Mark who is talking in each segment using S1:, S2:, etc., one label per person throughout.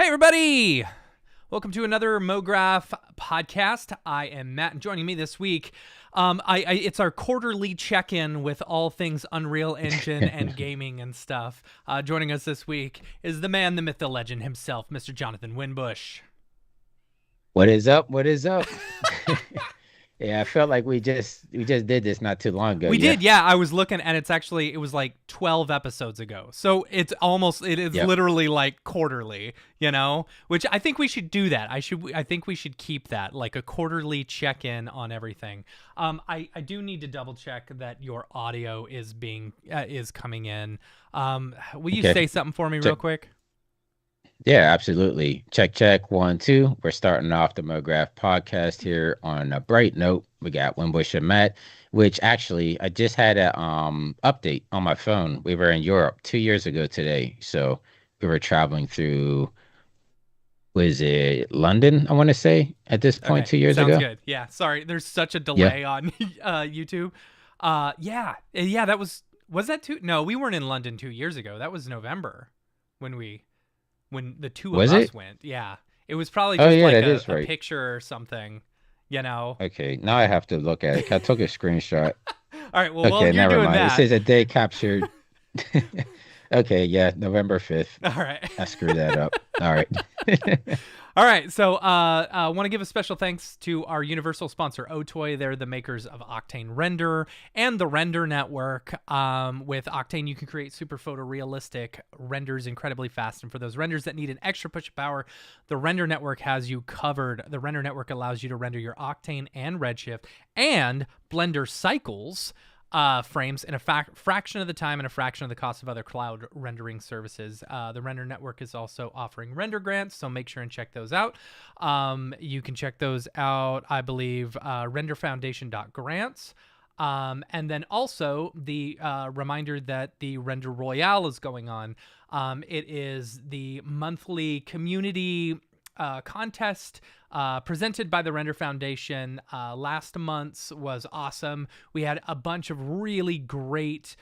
S1: everybody! Welcome to another MoGraph podcast. I am Matt, and joining me this week, it's our quarterly check-in with all things Unreal Engine and gaming and stuff. Joining us this week is the man, the myth, the legend himself, Mr. Jonathan Winbush.
S2: What is up? What is up? Yeah, I felt like we just did this not too long ago.
S1: We
S2: Yeah.
S1: did, yeah. I was looking, and it was like 12 episodes ago. So it is
S2: Yep.
S1: literally like quarterly, which I think we should do that. I think we should keep that, like a quarterly check-in on everything. I do need to double check that your audio is coming in. Will you
S2: Okay.
S1: say something for me real
S2: Check.
S1: quick?
S2: Yeah, absolutely. Check, check. 1, 2. We're starting off the MoGraph podcast here on a bright note. We got Winbush and Matt, which actually I just had a update on my phone. We were in Europe 2 years ago today. So we were traveling through, was it London, I want to say, at this point
S1: Okay,
S2: 2 years
S1: sounds
S2: ago?
S1: good. Yeah, sorry, there's such a
S2: Yeah.
S1: delay on YouTube. Yeah, that was that two? No, we weren't in London 2 years ago. That was November when the two of
S2: Was
S1: us
S2: it?
S1: went. Yeah, it was probably
S2: Oh,
S1: just
S2: yeah,
S1: like
S2: that
S1: a,
S2: is
S1: a
S2: right.
S1: picture or something, you know.
S2: Okay, now I have to look at it. 'Cause I took a screenshot.
S1: All right, well, while
S2: Okay,
S1: you're
S2: never
S1: doing
S2: mind. It
S1: that,
S2: says a day captured. Okay, yeah, November 5th.
S1: all right.
S2: I screwed that up. All right.
S1: All right, so I want to give a special thanks to our universal sponsor, Otoy. They're the makers of Octane Render and the Render Network. With Octane, you can create super photorealistic renders incredibly fast. And for those renders that need an extra push of power, the Render Network has you covered. The Render Network allows you to render your Octane and Redshift and Blender cycles frames in a fraction of the time and a fraction of the cost of other cloud rendering services. The Render Network is also offering render grants, so make sure and check those out. You can check those out, I believe, renderfoundation.grants. And then also the reminder that the Render Royale is going on. It is the monthly community contest presented by the Render Foundation. Last month's was awesome. We had a bunch of really great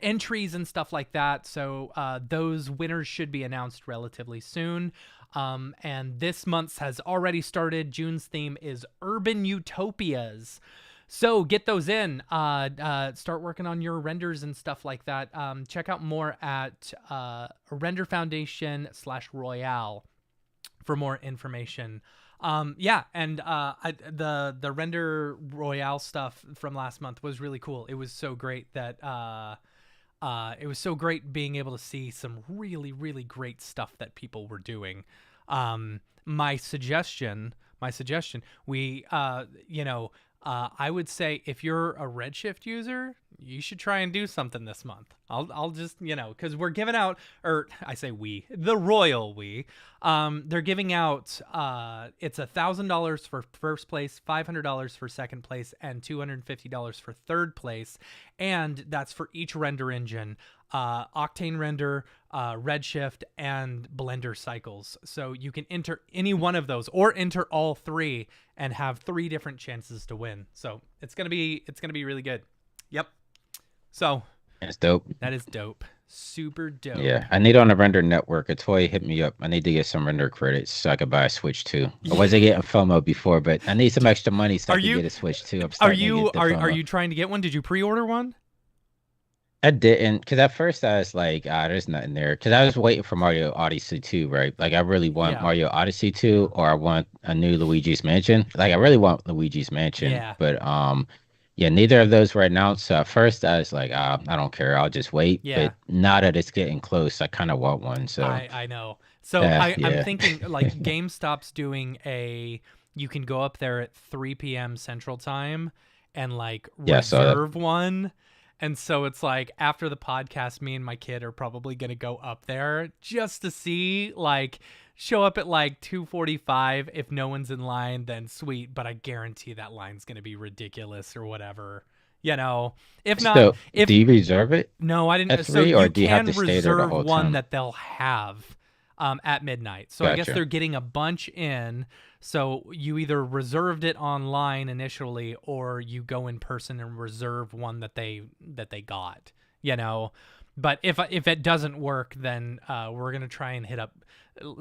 S1: entries and stuff like that. So those winners should be announced relatively soon. And this month's has already started. June's theme is Urban Utopias. So get those in. Start working on your renders and stuff like that. Check out more at Render Foundation/Royale for more information. And the Render Royale stuff from last month was really cool. It was so great that it was so great being able to see some really, really great stuff that people were doing. My suggestion, I would say if you're a Redshift user, you should try and do something this month. I'll just, because we're giving out, or I say we, the royal we, they're giving out, it's $1,000 for first place, $500 for second place, and $250 for third place. And that's for each render engine, Octane Render, Redshift, and Blender cycles. So you can enter any one of those or enter all three and have 3 different chances to win. So it's gonna be really good. Yep. So
S2: That's dope.
S1: that is dope. Super dope.
S2: Yeah, I need on the render network. A toy hit me up. I need to get some render credits so I could buy a Switch too. I wasn't getting FOMO before, but I need some extra money so I
S1: Are
S2: can
S1: you
S2: get a Switch too. I'm
S1: are
S2: starting to
S1: you
S2: get the
S1: are are
S2: FOMO.
S1: you trying to get one? Did you pre-order one?
S2: I didn't, because at first I was like, there's nothing there. Because I was waiting for Mario Odyssey 2, right? Like, I really want
S1: Yeah.
S2: Mario Odyssey 2, or I want a new Luigi's Mansion. Like, I really want Luigi's Mansion.
S1: Yeah.
S2: But, yeah, neither of those were announced. So at first I was like, I don't care. I'll just wait.
S1: Yeah.
S2: But now that it's getting close, I kind of want one. So,
S1: I know. So I'm
S2: yeah.
S1: thinking like GameStop's doing you can go up there at 3 p.m. Central Time and like
S2: Yeah, so that,
S1: reserve one. And so it's like after the podcast, me and my kid are probably gonna go up there just to see, like, show up at like 2:45. If no one's in line, then sweet. But I guarantee that line's gonna be ridiculous or whatever. You know, if not,
S2: so do you reserve it
S1: no, I
S2: at
S1: didn't. So
S2: 3, or
S1: you
S2: do you have
S1: can
S2: to stay there the
S1: reserve
S2: whole
S1: one
S2: time?
S1: that they'll have at midnight. So I guess
S2: Gotcha.
S1: they're getting a bunch in. So you either reserved it online initially, or you go in person and reserve one that they got. You know, But if it doesn't work, then we're gonna try and hit up.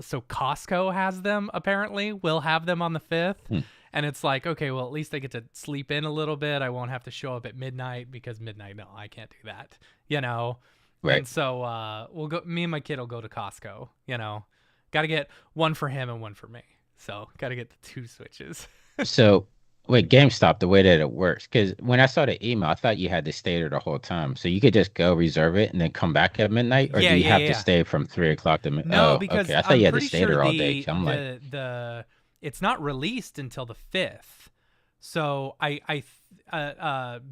S1: So Costco has them apparently. We'll have them on the 5th,
S2: Hmm.
S1: and it's like, okay, well, at least I get to sleep in a little bit. I won't have to show up at midnight because midnight, no, I can't do that, you know.
S2: Right.
S1: And so we'll go. Me and my kid will go to Costco. Got to get one for him and one for me. So got to get the 2 Switches.
S2: So, wait, GameStop, the way that it works, because when I saw the email, I thought you had to stay there the whole time. So you could just go reserve it and then come back at midnight, or
S1: Yeah,
S2: do you
S1: yeah,
S2: have to
S1: yeah.
S2: stay from 3 o'clock to
S1: No,
S2: Oh,
S1: because
S2: okay. I thought
S1: I'm
S2: you had to
S1: pretty
S2: stay
S1: sure
S2: there all day.
S1: the
S2: So I'm like,
S1: the it's not released until the 5th. So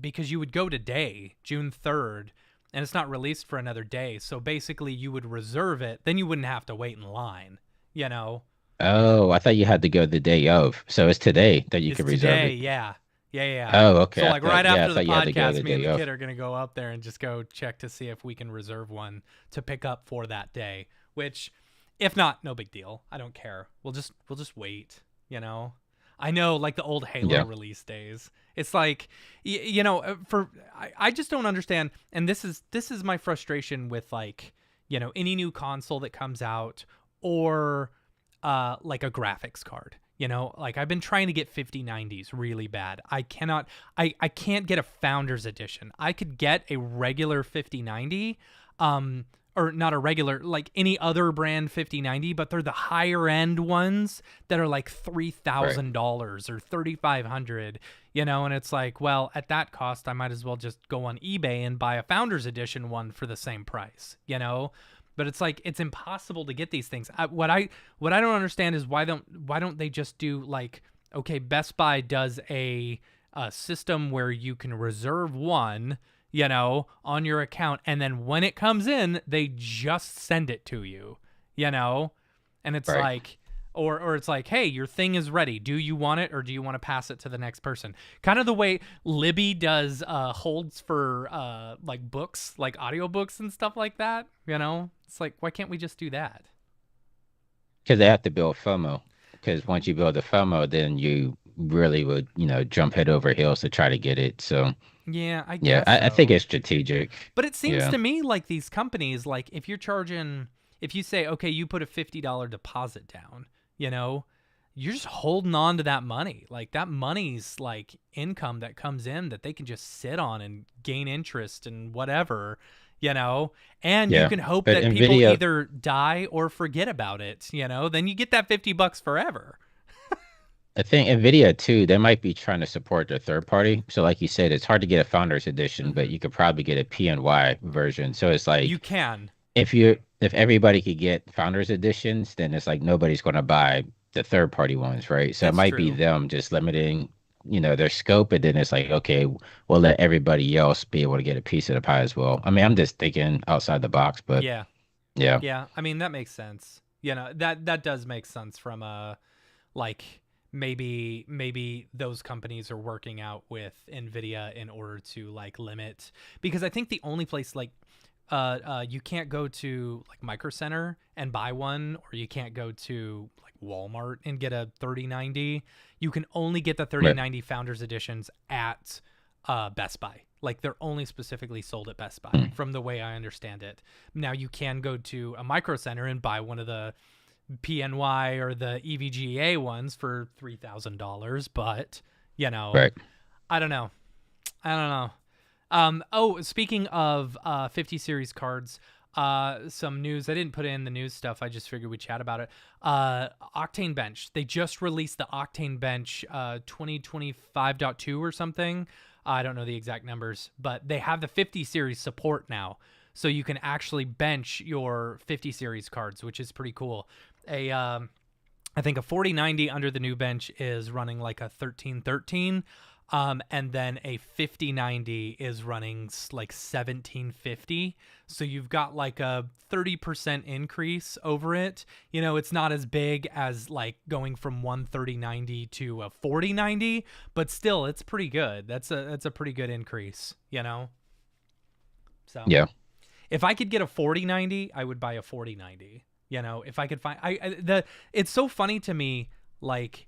S1: because you would go today, June 3rd, and it's not released for another day. So basically you would reserve it, then you wouldn't have to wait in line, you know.
S2: oh, I thought you had to go the day of. So it's today that you
S1: It's
S2: can reserve
S1: today,
S2: it.
S1: yeah. Yeah, yeah, yeah.
S2: Oh,
S1: So
S2: okay.
S1: like right
S2: I
S1: after the
S2: thought you had to go
S1: podcast,
S2: the
S1: me and
S2: day
S1: the
S2: of.
S1: kid are gonna go up there and just go check to see if we can reserve one to pick up for that day. Which, if not, no big deal. I don't care. We'll just wait. I know, like the old Halo
S2: Yeah.
S1: release days. It's like, I just don't understand. And this is my frustration with like, any new console that comes out or like a graphics card. Like I've been trying to get 5090s really bad. I can't get a Founders Edition. I could get a regular 5090, or not a regular, like any other brand 5090, but they're the higher end ones that are like
S2: Right.
S1: $3,000 or 3,500, and it's like, well, at that cost, I might as well just go on eBay and buy a Founders Edition one for the same price, But it's like it's impossible to get these things. What I don't understand is why don't they just do like, okay, Best Buy does a system where you can reserve one, on your account, and then when it comes in, they just send it to you, and it's
S2: Right.
S1: like, or it's like, hey, your thing is ready. Do you want it, or do you want to pass it to the next person? Kind of the way Libby does holds for like books, like audiobooks and stuff like that. It's like, why can't we just do that?
S2: Because they have to build FOMO. Because once you build the FOMO, then you really would, jump head over heels to try to get it. So,
S1: Yeah, I
S2: yeah,
S1: guess
S2: I think
S1: so.
S2: it's strategic.
S1: But it seems
S2: Yeah.
S1: to me like these companies, like if you say, okay, you put a $50 deposit down, you're just holding on to that money. Like that money's like income that comes in that they can just sit on and gain interest and whatever, and you
S2: Yeah.
S1: can hope
S2: But
S1: that people
S2: NVIDIA,
S1: either die or forget about it, then you get that $50 forever.
S2: I think NVIDIA too, they might be trying to support their third party. So, like you said, it's hard to get a Founders Edition, but
S1: Hmm.
S2: you could probably get a PNY version. So it's
S1: You
S2: like
S1: can.
S2: if everybody could get Founders Editions, then it's like nobody's going to buy the third party ones, right? So it
S1: That's
S2: might be
S1: true.
S2: them just limiting, their scope, and then it's like, okay, we'll let everybody else be able to get a piece of the pie as well. I mean, I'm just thinking outside the box, but
S1: Yeah.
S2: yeah,
S1: Yeah, I mean that makes sense. That does make sense from a like maybe those companies are working out with Nvidia in order to like limit, because I think the only place like you can't go to like Micro Center and buy one, or you can't go to like Walmart and get a 3090. You can only get the
S2: right.
S1: 3090 Founders Editions at Best Buy. Like they're only specifically sold at Best Buy,
S2: Mm.
S1: from the way I understand it. Now you can go to a Micro Center and buy one of the PNY or the EVGA ones for $3,000, but
S2: Right.
S1: I don't know. I don't know. Speaking of 50 series cards, some news. I didn't put in the news stuff. I just figured we'd chat about it. Octane Bench. They just released the Octane Bench 2025.2 or something. I don't know the exact numbers, but they have the 50 series support now. So you can actually bench your 50 series cards, which is pretty cool. I think a 4090 under the new bench is running like a 1313. And then a 5090 is running like 1750. So you've got like a 30% increase over it. It's not as big as like going from 13090 to a 4090, but still it's pretty good. That's a pretty good increase. So
S2: Yeah.
S1: if I could get a 4090, I would buy a 4090. If I could find it's so funny to me, like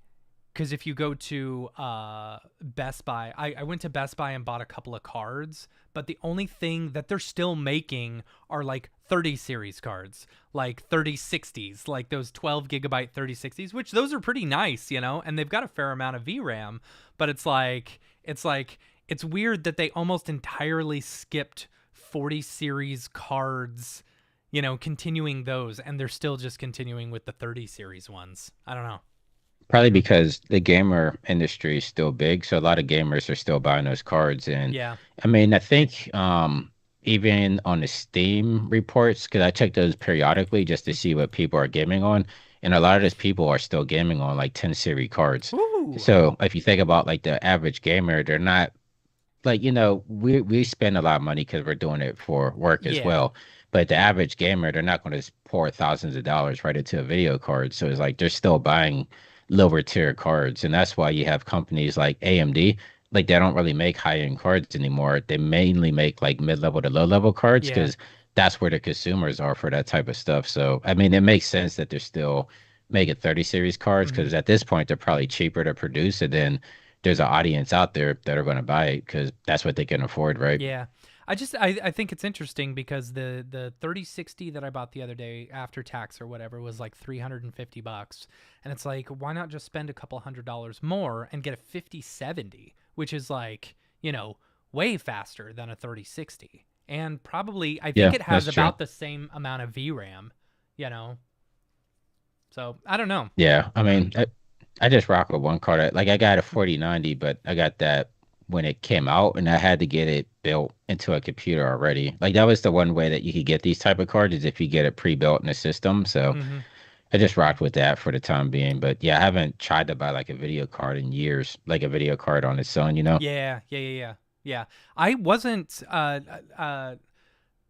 S1: because if you go to Best Buy, I went to Best Buy and bought a couple of cards, but the only thing that they're still making are like 30 series cards, like 3060s, like those 12 gigabyte 3060s, which those are pretty nice, you know, and they've got a fair amount of VRAM, but it's weird that they almost entirely skipped 40 series cards, you know, continuing those, and they're still just continuing with the 30 series ones. I don't know.
S2: Probably because the gamer industry is still big, so a lot of gamers are still buying those cards. And
S1: Yeah.
S2: I mean, I think even on the Steam reports, because I check those periodically just to see what people are gaming on, and a lot of those people are still gaming on like 10 series cards.
S1: Ooh.
S2: So if you think about like the average gamer, they're not like we spend a lot of money because we're doing it for work as
S1: Yeah.
S2: well, but the average gamer, they're not going to pour thousands of dollars right into a video card, so it's like they're still buying lower tier cards. And that's why you have companies like AMD, like they don't really make high end cards anymore. They mainly make like mid-level to low-level cards
S1: Yeah.
S2: because that's where the consumers are for that type of stuff. So I mean, it makes sense that they're still making 30 series cards
S1: Hmm.
S2: because at this point they're probably cheaper to produce, and then there's an audience out there that are going to buy it because that's what they can afford, right?
S1: Yeah. I think it's interesting because the 3060 that I bought the other day after tax or whatever was like $350. And it's like, why not just spend a couple $100 more and get a 5070, which is like, you know, way faster than a 3060. And probably I think
S2: Yeah,
S1: it has
S2: that's true.
S1: about the same amount of VRAM, you know. So, I don't know.
S2: Yeah, I mean, I just rock with one card. Like I got a 4090, but I got that when it came out, and I had to get it built into a computer already. Like that was the one way that you could get these type of cards is if you get it pre-built in the system. So
S1: Mhm.
S2: I just rocked with that for the time being. But yeah, I haven't tried to buy like a video card in years, like a video card on its own, you know?
S1: Yeah, yeah, yeah, yeah. Yeah. I wasn't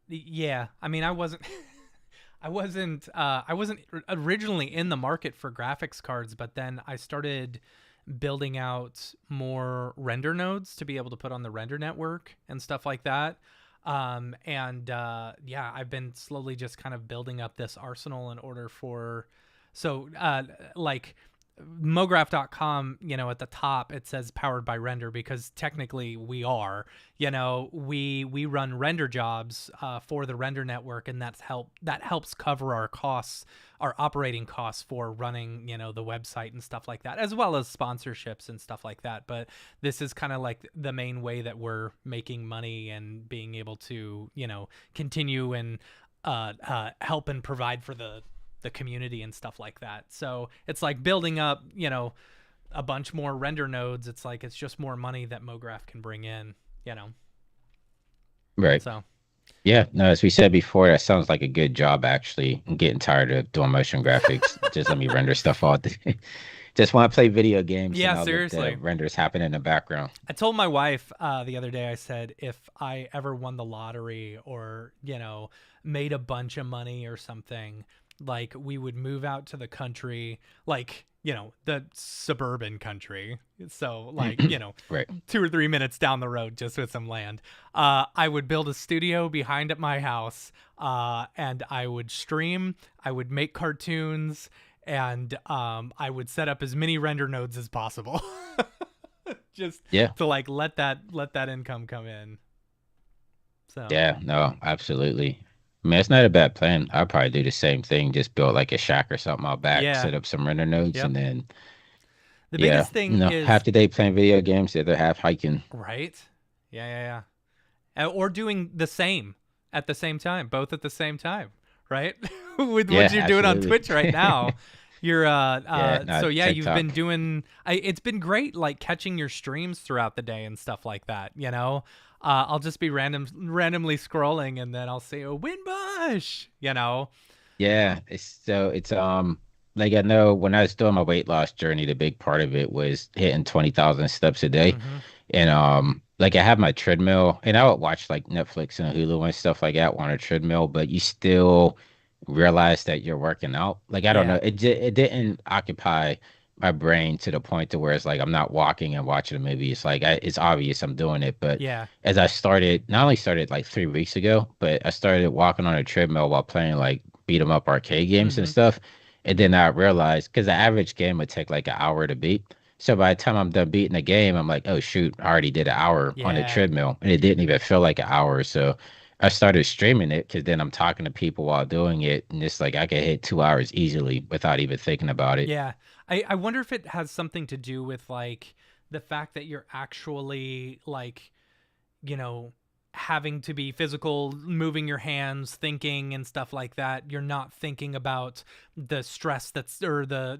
S1: yeah, I mean, I wasn't originally in the market for graphics cards, but then I started building out more render nodes to be able to put on the render network and stuff like that. And yeah, I've been slowly just kind of building up this arsenal in order for so like mograph.com, you know, at the top it says powered by render because technically we are, you know, we run render jobs for the render network, and that helps cover our costs, our operating costs for running, you know, the website and stuff like that, as well as sponsorships and stuff like that. But this is kind of like the main way that we're making money and being able to, you know, continue and help and provide for the community and stuff like that. So it's like building up, you know, a bunch more render nodes. It's like it's just more money that MoGraph can bring in, you know.
S2: Right.
S1: So
S2: Yeah, no, as we said before, that sounds like a good job actually. I'm getting tired of doing motion graphics. Just let me render stuff all day. Just want to play video games and
S1: yeah,
S2: I'll let the
S1: seriously.
S2: renders happen in the background.
S1: I told my wife the other day, I said, if I ever won the lottery or, you know, made a bunch of money or something, like we would move out to the country, like, you know, the suburban country. So, like, you know,
S2: Right.
S1: 2 or 3 minutes down the road, just with some land. I would build a studio behind at my house, and I would stream, I would make cartoons, and I would set up as many render nodes as possible. Just
S2: Yeah.
S1: to like let that income come in. So
S2: Yeah. No, absolutely. I mean, it's not a bad plan. I'll probably do the same thing. Just build like a shack or something out back,
S1: yeah,
S2: set up some render nodes,
S1: yep.
S2: and then,
S1: The
S2: yeah,
S1: biggest thing
S2: half
S1: is
S2: the day playing video games, the other half hiking.
S1: right. Yeah, yeah, yeah. Or doing the same at the same time, both at the same time, right? With what
S2: Yeah,
S1: you're doing on
S2: absolutely.
S1: Twitch right now. You're
S2: Yeah,
S1: so
S2: not
S1: yeah, you've been
S2: TikTok.
S1: doing it's been great like catching your streams throughout the day and stuff like that, you know. I'll just be randomly scrolling and then I'll say, "Oh, Winbush," you know.
S2: Yeah, it's like I know when I was doing my weight loss journey, the big part of it was hitting 20,000 steps a day.
S1: Mhm.
S2: And like I have my treadmill and I would watch like Netflix and Hulu and stuff like that on a treadmill, but you still realize that you're working out. Like I don't
S1: Yeah.
S2: know, it didn't occupy my brain to the point to where it's like I'm not walking and watching a movie. It's like it's obvious I'm doing it, but
S1: Yeah.
S2: as I started, not only started like 3 weeks ago, but I started walking on a treadmill while playing like beat 'em up arcade games and
S1: Mhm.
S2: stuff. And then I realized because the average game would take like an hour to beat. So by the time I'm done beating the game, I'm like, oh shoot, I already did an hour on the
S1: Yeah.
S2: treadmill, and it didn't even feel like an hour. So I started streaming it because then I'm talking to people while doing it, and it's like I could hit 2 hours easily without even thinking about it.
S1: Yeah. I wonder if it has something to do with like the fact that you're actually like, you know, having to be physical, moving your hands, thinking and stuff like that. You're not thinking about the stress that's or the,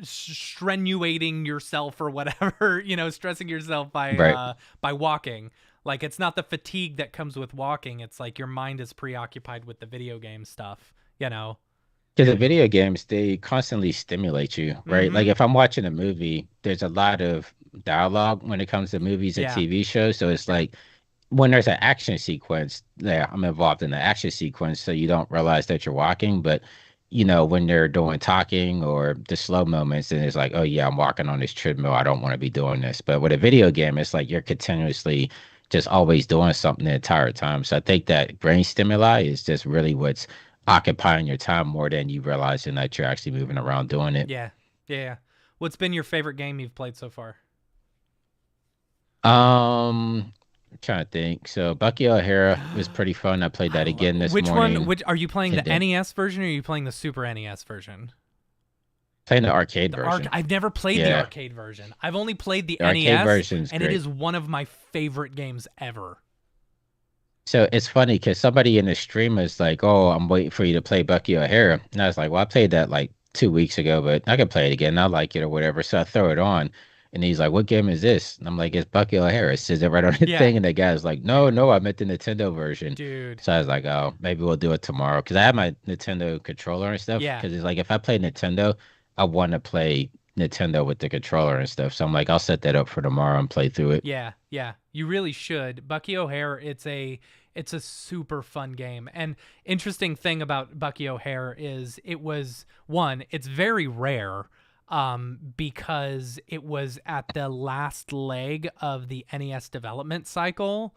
S1: strenuating yourself or whatever, stressing yourself
S2: Right.
S1: by walking. Like it's not the fatigue that comes with walking. It's like your mind is preoccupied with the video game stuff.
S2: Because the video games, they constantly stimulate you, right? Like
S1: Mhm.
S2: if I'm watching a movie, there's a lot of dialogue when it comes to movies and
S1: Yeah.
S2: TV shows. So it's like when there's an action sequence, yeah, I'm involved in the action sequence, so you don't realize that you're walking. But when they're doing talking or the slow moments, and it's like, oh yeah, I'm walking on this treadmill. I don't want to be doing this. But with a video game, it's like you're continuously just always doing something the entire time. So I think that brain stimuli is just really what's occupying your time more than you realizing that you're actually moving around doing it.
S1: Yeah. Yeah. What's been your favorite game you've played so far?
S2: I'm trying to think. So Bucky O'Hara was pretty fun. I played that again this
S1: Which one?
S2: morning.
S1: Which are you playing,
S2: And
S1: the
S2: then
S1: NES version or are you playing the Super NES version?
S2: playing the arcade
S1: The arc.
S2: version.
S1: I've never played the
S2: Yeah,
S1: arcade version. I've only played the
S2: the arcade
S1: NES,
S2: version is
S1: and it
S2: great.
S1: is one of my favorite games ever.
S2: So it's funny because somebody in the stream is like, "Oh, I'm waiting for you to play Bucky O'Hara," and I was like, "Well, I played that like 2 weeks ago, but I can play it again. I like it or whatever." So I throw it on, and he's like, "What game is this?" And I'm like, "It's Bucky O'Hara." It says it right on the
S1: Yeah,
S2: thing, and the guy's like, "No, no, I meant the Nintendo version."
S1: dude.
S2: So I was like, "Oh, maybe we'll do it tomorrow," because I have my Nintendo controller and stuff.
S1: Yeah,
S2: Because it's like if I play Nintendo, I want to play Nintendo with the controller and stuff. So I'm like, I'll set that up for tomorrow and play through it.
S1: yeah, yeah. You really should. Bucky O'Hare, it's a super fun game. And interesting thing about Bucky O'Hare is it was one, it's very rare because it was at the last leg of the NES development cycle.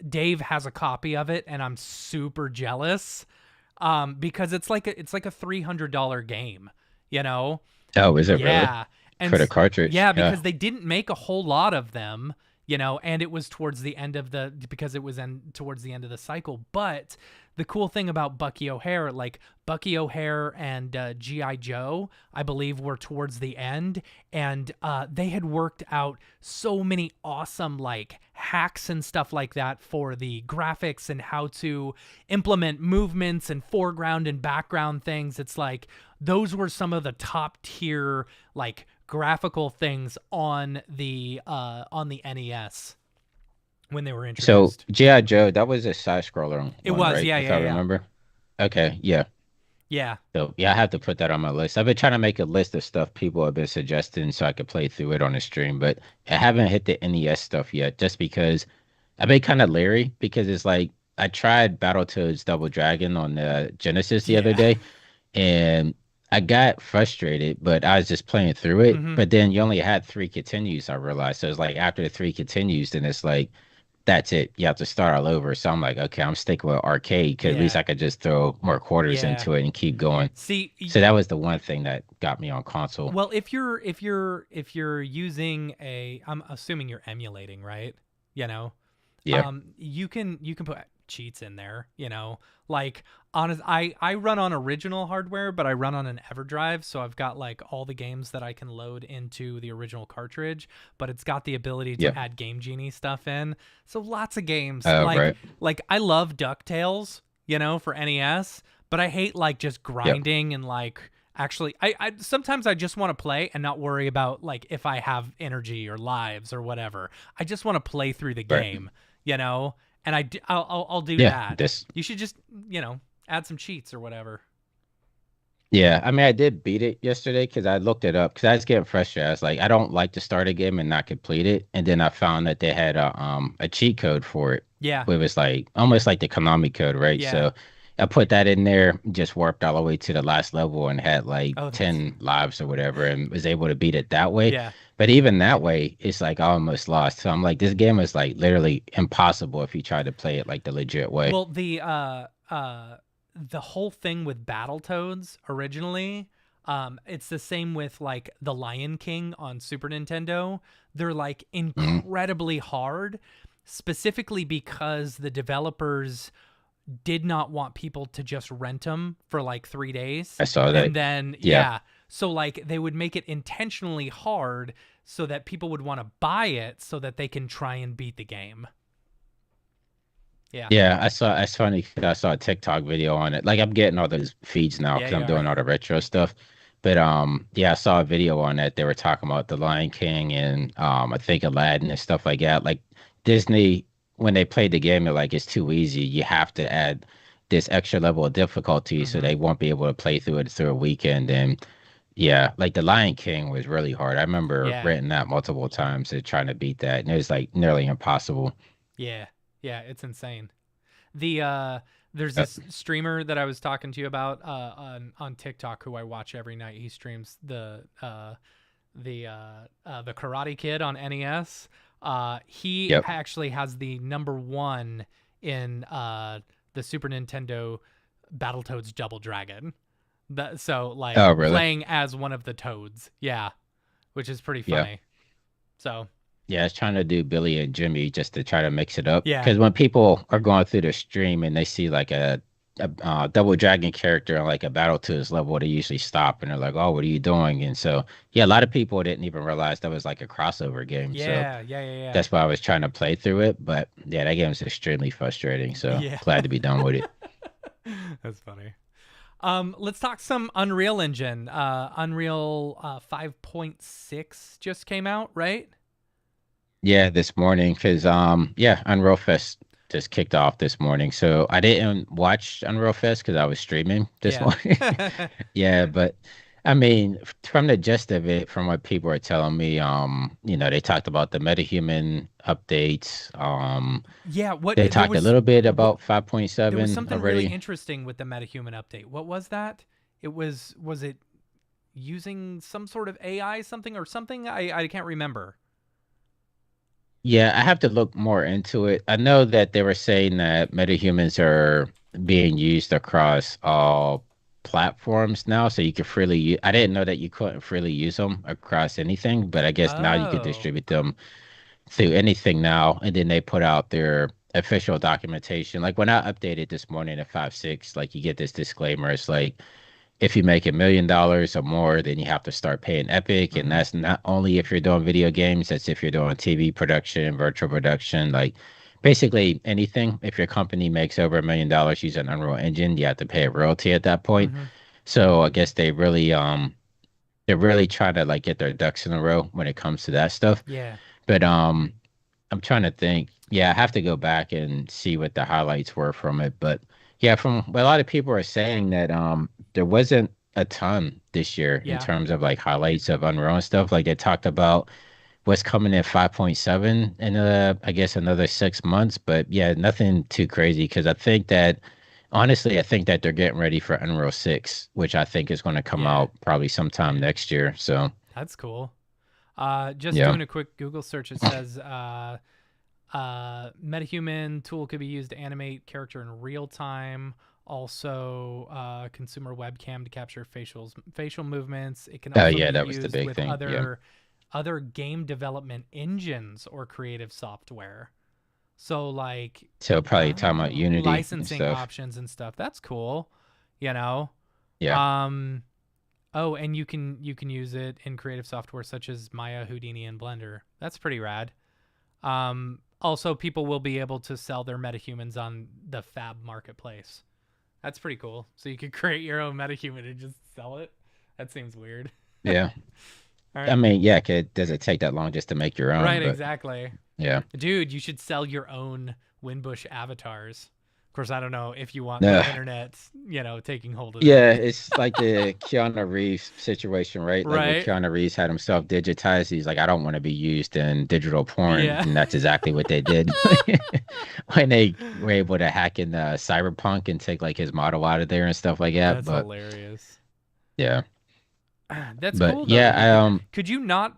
S1: Dave has a copy of it and I'm super jealous because it's like a $300 game, you know?
S2: Oh, is it really
S1: Yeah. And
S2: for the cartridge?
S1: yeah,
S2: Yeah.
S1: because they didn't make a whole lot of them, and it was towards the end of towards the end of the cycle. But the cool thing about Bucky O'Hare, like Bucky O'Hare and GI Joe, I believe were towards the end, and they had worked out so many awesome like hacks and stuff like that for the graphics and how to implement movements and foreground and background things. It's like those were some of the top tier like graphical things on the NES when they were
S2: So
S1: introduced.
S2: G.I. Joe, that was a side scroller
S1: It
S2: one,
S1: was,
S2: right?
S1: yeah,
S2: If I
S1: yeah, yeah,
S2: remember. Okay, yeah.
S1: yeah,
S2: So yeah, I have to put that on my list. I've been trying to make a list of stuff people have been suggesting so I could play through it on the stream, but I haven't hit the NES stuff yet, just because I've been kind of leery because it's like I tried Battletoads Double Dragon on the Genesis the other
S1: yeah.
S2: day and I got frustrated, but I was just playing through it.
S1: Hmm.
S2: But then you only had three continues, I realized. So it's like after the three continues, then it's like that's it. You have to start all over. So I'm like, okay, I'm sticking with arcade because at least
S1: Yeah,
S2: I could just throw more quarters
S1: yeah.
S2: into it and keep going.
S1: See,
S2: So that was the one thing that got me on console.
S1: well, if you're using I'm assuming you're emulating, right? You know,
S2: Yeah.
S1: you can put cheats in there, like I run on original hardware, but I run on an EverDrive, so I've got like all the games that I can load into the original cartridge, but it's got the ability
S2: Yeah.
S1: to add Game Genie stuff in. So lots of games
S2: Oh,
S1: like
S2: right.
S1: I love DuckTales, for NES, but I hate like just
S2: Yep.
S1: grinding and like actually I sometimes I just want to play and not worry about like if I have energy or lives or whatever. I just want to play through the
S2: Right.
S1: game, you know and I'll do
S2: Yeah.
S1: that.
S2: This.
S1: You should just add some cheats or whatever.
S2: Yeah. I mean, I did beat it yesterday because I looked it up because I was getting frustrated. I was like, I don't like to start a game and not complete it. And then I found that they had a cheat code for it.
S1: Yeah,
S2: It was like almost like the Konami code, right?
S1: yeah.
S2: So I put that in there, just warped all the way to the last level and had like
S1: Oh, that's
S2: 10 lives or whatever and was able to beat it that way.
S1: yeah.
S2: But even that way, it's like I almost lost. So I'm like, this game is like literally impossible if you try to play it like the legit way.
S1: Well, the whole thing with Battletoads originally, It's the same with like The Lion King on Super Nintendo. They're like
S2: Mhm.
S1: incredibly hard, specifically because the developers did not want people to just rent them for like 3 days.
S2: I saw that.
S1: And then,
S2: Yeah.
S1: yeah. So, like, they would make it intentionally hard so that people would want to buy it so that they can try and beat the game. Yeah.
S2: Yeah, I saw. It's funny 'cause I saw a TikTok video on it. Like I'm getting all those feeds now
S1: Yeah,
S2: because
S1: you
S2: I'm
S1: are.
S2: doing all the retro stuff. But yeah, I saw a video on that. They were talking about the Lion King and I think Aladdin and stuff like that. Like Disney, when they played the game, they're like it's too easy. You have to add this extra level of difficulty so
S1: Mm-hmm.
S2: they won't be able to play through it through a weekend. And yeah, like the Lion King was really hard. I remember
S1: Yeah.
S2: renting that multiple times and trying to beat that, and it was like nearly impossible.
S1: Yeah. Yeah. It's insane. The there's
S2: Uh,
S1: this streamer that I was talking to you about on TikTok who I watch every night. He streams the Karate Kid on NES. He
S2: yep.
S1: actually has the number one in the Super Nintendo Battletoads Double Dragon. So like
S2: Oh, really?
S1: playing as one of the toads, yeah, which is pretty
S2: Yeah.
S1: funny. So
S2: Yeah, I was trying to do Billy and Jimmy just to try to mix it up.
S1: yeah,
S2: Because when people are going through the stream and they see like a Double Dragon character on like a Battle to his level, they usually stop and they're like, "Oh, what are you doing?" And so, yeah, a lot of people didn't even realize that was like a crossover game. So
S1: yeah,
S2: that's why I was trying to play through it. But yeah, that game is extremely frustrating. So
S1: yeah.
S2: glad to be done with it.
S1: That's funny. Let's talk some Unreal Engine. Unreal 5.6 just came out, right?
S2: Yeah, this morning because yeah, Unreal Fest just kicked off this morning. So I didn't watch Unreal Fest because I was streaming this
S1: Yeah.
S2: morning. Yeah, but I mean, from the gist of it, from what people are telling me, they talked about the MetaHuman updates.
S1: Yeah, what
S2: They
S1: there
S2: talked a
S1: was
S2: little bit
S1: what
S2: about
S1: there was
S2: 5.7
S1: something really
S2: already.
S1: interesting with the MetaHuman update. What was that? Was it using some sort of AI something or something? I can't remember.
S2: Yeah, I have to look more into it. I know that they were saying that metahumans are being used across all platforms now, so you can freely use. I didn't know that you couldn't freely use them across anything, but I guess now you could
S1: Oh.
S2: distribute them through anything now. And then they put out their official documentation. Like when I updated this morning at 5.6, like you get this disclaimer. It's like if you make $1 million or more, then you have to start paying Epic. And
S1: Mhm.
S2: that's not only if you're doing video games, that's if you're doing TV production, virtual production, like basically anything. If your company makes over $1 million using Unreal Engine, you have to pay a royalty at that point.
S1: Mhm.
S2: So I guess they're really trying to like get their ducks in a row when it comes to that stuff.
S1: Yeah.
S2: But I'm trying to think. Yeah, I have to go back and see what the highlights were from it. But yeah, from what a lot of people are saying that there wasn't a ton this year in
S1: Yeah.
S2: terms of like highlights of Unreal and stuff. Like they talked about what's coming at 5.7 in I guess another 6 months. But yeah, nothing too crazy because I think that honestly, I think that they're getting ready for Unreal 6, which I think is going to come
S1: Yeah.
S2: out probably sometime next year. So
S1: That's cool. Just
S2: yeah.
S1: doing a quick Google search, it says MetaHuman tool could be used to animate character in real time. Also, consumer webcam to capture facial movements. It can
S2: Oh
S1: also
S2: yeah,
S1: be
S2: that was the
S1: used
S2: big
S1: with
S2: thing. Yeah.
S1: other game development engines or creative software. So like
S2: So probably talking about Unity and
S1: licensing
S2: stuff.
S1: options and stuff. That's cool. You know.
S2: Yeah.
S1: Um oh, and you can use it in creative software such as Maya, Houdini, and Blender. That's pretty rad. Also, people will be able to sell their metahumans on the Fab marketplace. That's pretty cool. So you could create your own metahuman and just sell it. That seems weird.
S2: Yeah.
S1: All
S2: I
S1: right.
S2: mean, yeah, does it take that long just to make your own?
S1: Right,
S2: But
S1: exactly.
S2: yeah.
S1: Dude, you should sell your own Winbush avatars. Of course, I don't know if you want
S2: No.
S1: the internet, taking hold of that.
S2: Yeah, it's like the Keanu Reeves situation, right? Like when
S1: Right?
S2: Keanu Reeves had himself digitized, he's like, I don't want to be used in digital porn.
S1: Yeah.
S2: And that's exactly what they did when they were able to hack in Cyberpunk and take like his model out of there and stuff like that.
S1: That's
S2: But
S1: hilarious.
S2: yeah.
S1: That's
S2: But
S1: cool though
S2: yeah,
S1: that you
S2: I
S1: could you not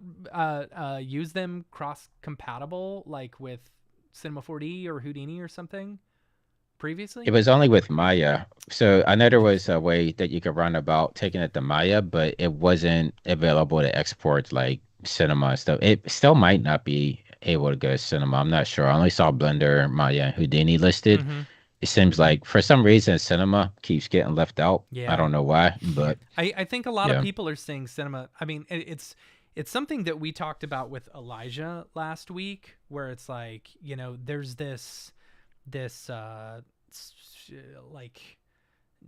S1: use them cross compatible like with Cinema 4D or Houdini or something? previously?
S2: It was only with Maya. So I know there was a way that you could run about taking it to Maya, but it wasn't available to export like cinema and stuff. It still might not be able to go to cinema. I'm not sure. I only saw Blender, Maya, and Houdini listed.
S1: Mm-hmm.
S2: It seems like for some reason cinema keeps getting left out. I
S1: Yeah.
S2: don't know why, but
S1: I think a lot of
S2: yeah.
S1: people are saying cinema. I mean, it's something that we talked about with Elijah last week, where it's like, there's this like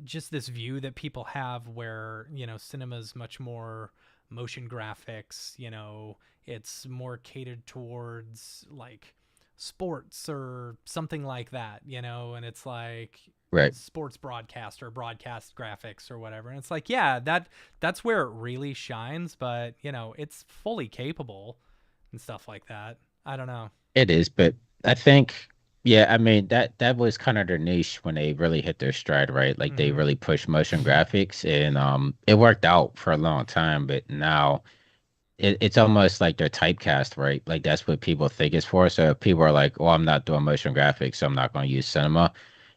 S1: just this view that people have where cinema's much more motion graphics. It's more catered towards like sports or something like that, and it's like
S2: Right.
S1: sports broadcast or broadcast graphics or whatever, and it's like, yeah, that's where it really shines, but it's fully capable and stuff like that. I don't know.
S2: It is, but I think, yeah, I mean that was kind of their niche when they really hit their stride, right? Like they
S1: Mm-hmm.
S2: really pushed motion graphics, and it worked out for a long time. But now it's almost like they're typecast, right? Like that's what people think it's for. So if people are like, "Oh, I'm not doing motion graphics, so I'm not going to use cinema,"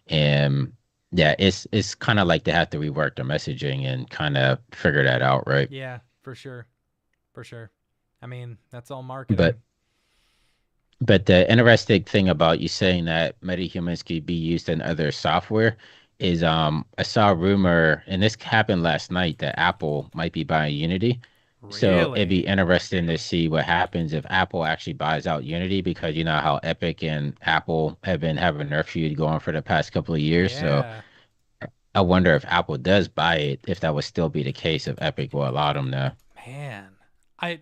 S2: and yeah, it's kind of like they have to rework their messaging and kind of figure that out, right?
S1: Yeah, for sure. For sure. I mean, that's all marketing.
S2: But But the interesting thing about you saying that metahumans could be used in other software is I saw a rumor, and this happened last night, that Apple might be buying Unity. So it'd be
S1: Really?
S2: interesting to see what happens if Apple actually buys out Unity, because you know how Epic and Apple have been having their feud going for the past couple of years. So
S1: Yeah.
S2: I wonder if Apple does buy it, if that would still be the case, if Epic will allow them to.
S1: Man. I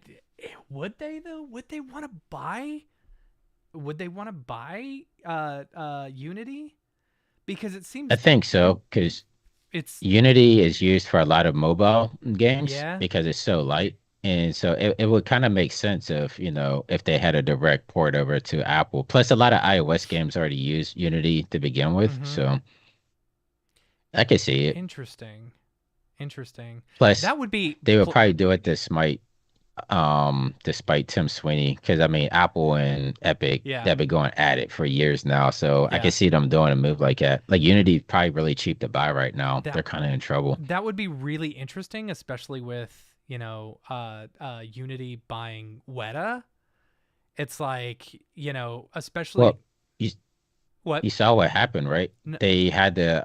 S1: would they though? Would they want to buy Unity? Because it
S2: I
S1: seems
S2: think so, because
S1: it's
S2: Unity is used for a lot of mobile games
S1: yeah.
S2: because it's so light. And so it would kind of make sense if, if they had a direct port over to Apple. Plus, a lot of iOS games already use Unity to begin with.
S1: Mhm.
S2: So I could see it.
S1: Interesting. Interesting.
S2: Plus,
S1: That would be
S2: they would probably do it despite Tim Sweeney. Because I mean, Apple and Epic,
S1: yeah.
S2: they've been going at it for years now. So I
S1: Yeah.
S2: can see them doing a move like that. Like Unity probably really cheap to buy right now.
S1: That
S2: They're kind of in trouble.
S1: that would be really interesting, especially with, Unity buying Weta. It's like, especially
S2: Well, you
S1: what?
S2: You saw what happened, right?
S1: N-
S2: They had to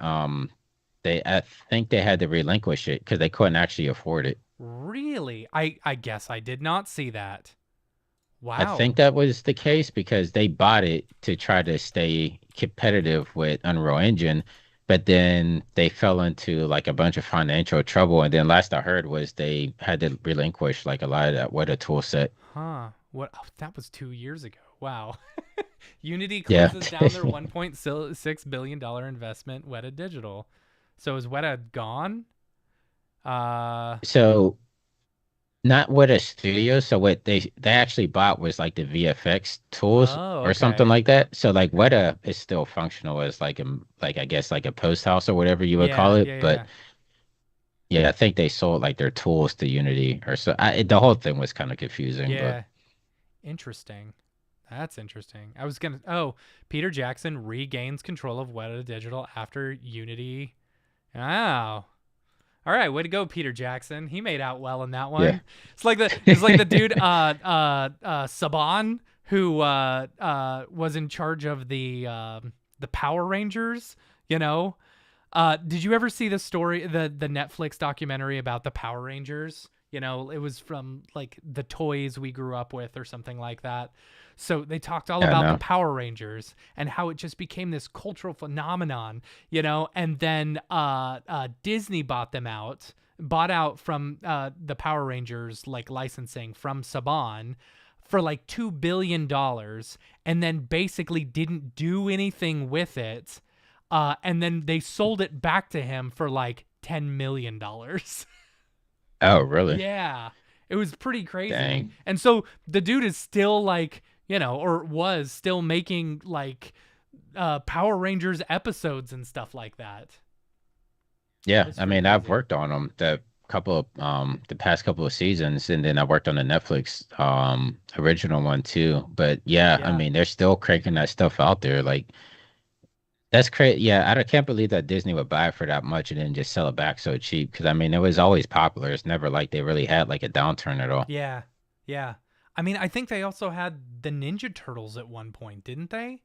S2: I think they had to relinquish it because they couldn't actually afford it.
S1: Really? I guess I did not see that.
S2: I
S1: Wow.
S2: think that was the case because they bought it to try to stay competitive with Unreal Engine, but then they fell into like a bunch of financial trouble. And then last I heard was they had to relinquish like a lot of that Weta tool set.
S1: Huh. What? Oh, that was 2 years ago. Wow. Unity
S2: Yeah.
S1: closes down their $1.6 billion investment, Weta Digital. So is Weta gone? Uh
S2: So not what a studio. So what they actually bought was like the VFX tools
S1: oh,
S2: or something
S1: okay.
S2: like that. So like Weta is still functional as like I guess like a post house or whatever you would call
S1: Yeah,
S2: it.
S1: yeah,
S2: But
S1: yeah.
S2: yeah, I think they sold like their tools to Unity or so. The whole thing was kind of confusing, but
S1: Yeah. Interesting. That's interesting. I was gonna. Oh, Peter Jackson regains control of Weta Digital after Unity. Wow. All right, way to go, Peter Jackson. He made out well in that
S2: yeah.
S1: one. It's like the dude Saban, who was in charge of the Power Rangers. You know, did you ever see the story, the Netflix documentary about the Power Rangers? It was from like the toys we grew up with or something like that. So they talked all
S2: Yeah,
S1: about the
S2: no.
S1: Power Rangers and how it just became this cultural phenomenon, and then Disney bought out from the Power Rangers like licensing from Saban for like $2 billion, and then basically didn't do anything with it, and then they sold it back to him for like $10 million.
S2: Oh, really?
S1: Yeah, it was pretty crazy.
S2: Dang.
S1: And so the dude is still like, or was still making like Power Rangers episodes and stuff like that.
S2: Yeah,
S1: It's
S2: I
S1: pretty
S2: mean, I've
S1: crazy.
S2: worked on them the past couple of seasons, and then I worked on the Netflix original one too. But yeah, I
S1: Yeah.
S2: mean, they're still cranking that stuff out there. Like That's crazy. Yeah, can't believe that Disney would buy it for that much and then just sell it back so cheap. Because I mean, it was always popular. It's never like they really had like a downturn at all.
S1: Yeah. Yeah. I mean, I think they also had the Ninja Turtles at one point, didn't they?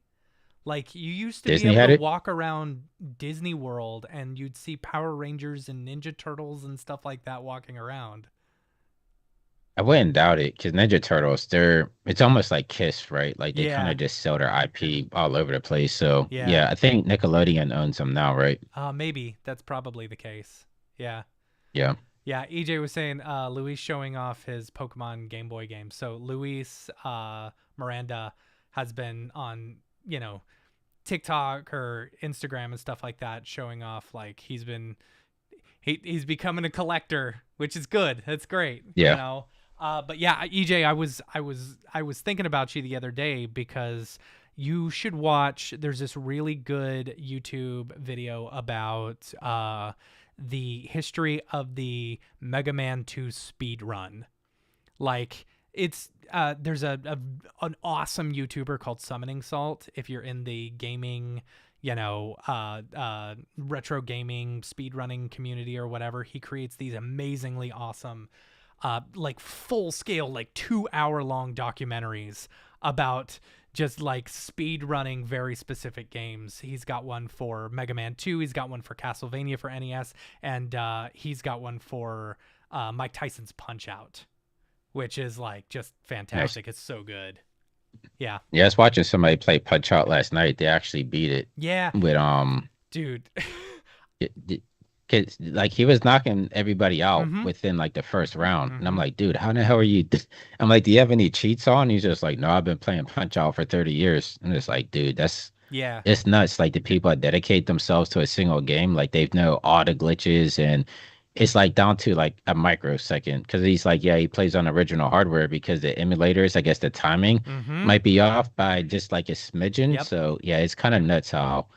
S1: Like you used to be
S2: Disney
S1: able
S2: had
S1: to
S2: it.
S1: walk around Disney World and you'd see Power Rangers and Ninja Turtles and stuff like that walking around.
S2: I wouldn't doubt it because Ninja Turtles, it's almost like Kiss, right? Like they kind
S1: Yeah.
S2: of just sell their IP all over the place. So
S1: Yeah.
S2: yeah, I think Nickelodeon owns them now, right?
S1: Maybe that's probably the case. Yeah.
S2: Yeah.
S1: Yeah, EJ was saying Luis showing off his Pokemon Game Boy game. So Luis Miranda has been on, you know, TikTok or Instagram and stuff like that, showing off like he's becoming a collector, which is good. That's great, you
S2: Yeah.
S1: know. But yeah, EJ, I was thinking about you the other day because you should watch. There's this really good YouTube video about the history of the Mega Man 2 speed run. Like it's there's an awesome YouTuber called Summoning Salt. If you're in the gaming, retro gaming speedrunning community or whatever, he creates these amazingly awesome, like full scale, like 2 hour long documentaries about just like speed running very specific games. He's got one for Mega Man 2, he's got one for Castlevania for NES, and he's got one for Mike Tyson's Punch Out, which is like just
S2: Nice.
S1: fantastic. It's so good. Yeah.
S2: Yeah, I was watching somebody play Punch Out last night. They actually beat it
S1: Yeah,
S2: with
S1: dude.
S2: cause like he was knocking everybody out
S1: Mhm.
S2: within like the first round. And I'm
S1: Mhm.
S2: like, dude, how the hell are you? I'm like, do you have any cheats on? He's just like, no, I've been playing Punch Out for 30 years. And it's like, dude,
S1: Yeah.
S2: it's nuts. Like the people that dedicate themselves to a single game, like they know all the glitches and it's like down to like a microsecond. Cause he's like, yeah, he plays on original hardware because the emulators, I guess the timing
S1: Mhm.
S2: might be off by just like a smidgen.
S1: Yep.
S2: So yeah, it's kind of nuts how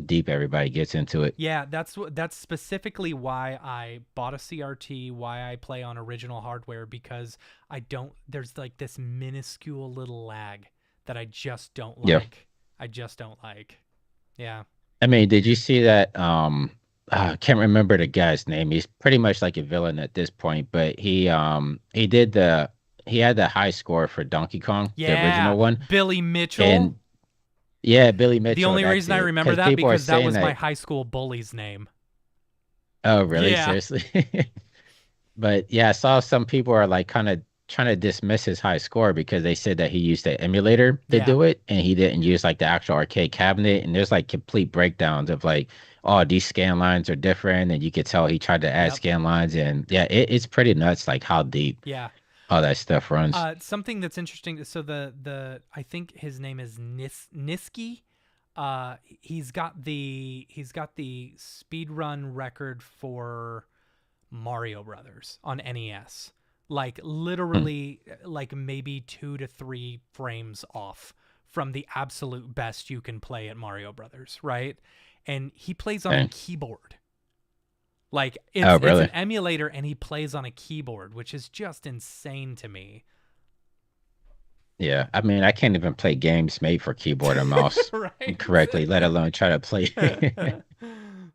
S2: deep everybody gets into it.
S1: Yeah, that's specifically why I bought a CRT, why I play on original hardware, because I don't there's like this minuscule little lag that I just don't
S2: Yeah.
S1: like. I just don't like. Yeah.
S2: I mean, did you see that? I can't remember the guy's name. He's pretty much like a villain at this point, but he had the high score for Donkey Kong, the
S1: Yeah,
S2: original one.
S1: Billy Mitchell.
S2: And yeah, Billy
S1: The
S2: Mitchell,
S1: only
S2: that's
S1: reason I
S2: it.
S1: remember
S2: Because
S1: that
S2: people are
S1: because that
S2: saying
S1: was my
S2: that,
S1: high school bully's name.
S2: oh, really?
S1: Yeah.
S2: Seriously? But yeah, I saw some people are like kind of trying to dismiss his high score because they said that he used the emulator to
S1: Yeah.
S2: do it and he didn't use like the actual arcade cabinet. And there's like complete breakdowns of like, oh, these scan lines are different. And you could tell he tried to add
S1: Yep.
S2: scan lines. And yeah, it's pretty nuts like how deep
S1: Yeah.
S2: all that stuff runs.
S1: Something that's interesting. So the I think his name is Niski. He's got the speed run record for Mario Brothers on NES. Like
S2: Hmm.
S1: literally, like maybe 2 to 3 frames off from the absolute best you can play at Mario Brothers, right? And he plays on a
S2: Dang.
S1: keyboard. Like
S2: Oh,
S1: it's an
S2: really?
S1: emulator and he plays on a keyboard, which is just insane to me.
S2: Yeah. I mean, I can't even play games made for keyboard and mouse
S1: Right?
S2: correctly, let alone try to play.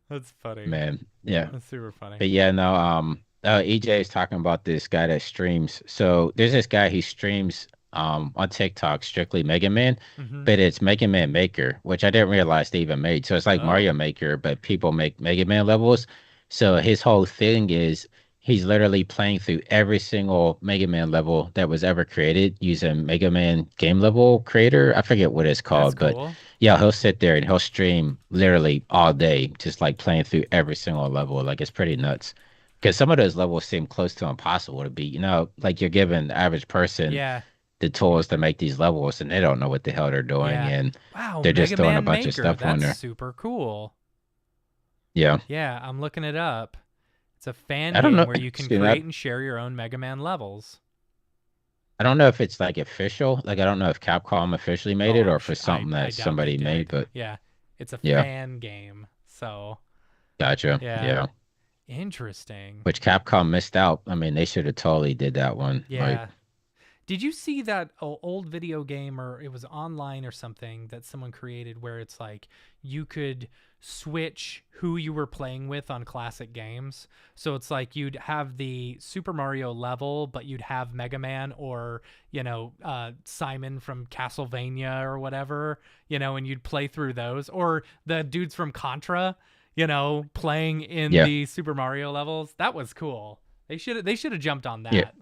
S1: That's funny.
S2: Man. Yeah.
S1: That's super funny.
S2: But yeah, no, EJ is talking about this guy that streams. So there's this guy he streams on TikTok strictly Mega Man,
S1: Mm-hmm.
S2: but it's Mega Man Maker, which I didn't realize they even made. So it's like
S1: Oh,
S2: Mario Maker, but people make Mega Man levels. So his whole thing is he's literally playing through every single Mega Man level that was ever created using Mega Man game level creator. I forget what it's
S1: that's
S2: called, but
S1: cool.
S2: yeah, he'll sit there and he'll stream literally all day, just like playing through every single level. Like it's pretty nuts. Because some of those levels seem close to impossible to beat. You know, like you're giving the average person
S1: Yeah.
S2: the tools to make these levels and they don't know what the hell they're doing
S1: Yeah.
S2: and
S1: Wow,
S2: they're just
S1: Mega
S2: throwing a
S1: Man
S2: bunch of
S1: Maker.
S2: stuff on
S1: That's
S2: there.
S1: super cool.
S2: Yeah.
S1: Yeah, I'm looking it up. It's a fan
S2: I don't
S1: game
S2: know.
S1: where you can
S2: Excuse me.
S1: create and share your own Mega Man levels.
S2: I don't know if it's like official. Like I don't know if Capcom officially made
S1: Oh,
S2: it or
S1: I'm
S2: if
S1: sure.
S2: it's
S1: I
S2: something
S1: I
S2: that
S1: doubt they
S2: somebody made,
S1: did.
S2: but
S1: Yeah, it's a
S2: yeah.
S1: fan game. So
S2: Gotcha.
S1: yeah,
S2: Yeah.
S1: interesting.
S2: Which Capcom missed out. I mean, they should have totally did that one. Like,
S1: Yeah. Did you see that old video game, or it was online or something that someone created, where it's like you could switch who you were playing with on classic games? So it's like you'd have the Super Mario level, but you'd have Mega Man or, Simon from Castlevania or whatever, and you'd play through those, or the dudes from Contra, playing in
S2: Yeah,
S1: the Super Mario levels. That was cool. They should have jumped on
S2: yeah.
S1: that.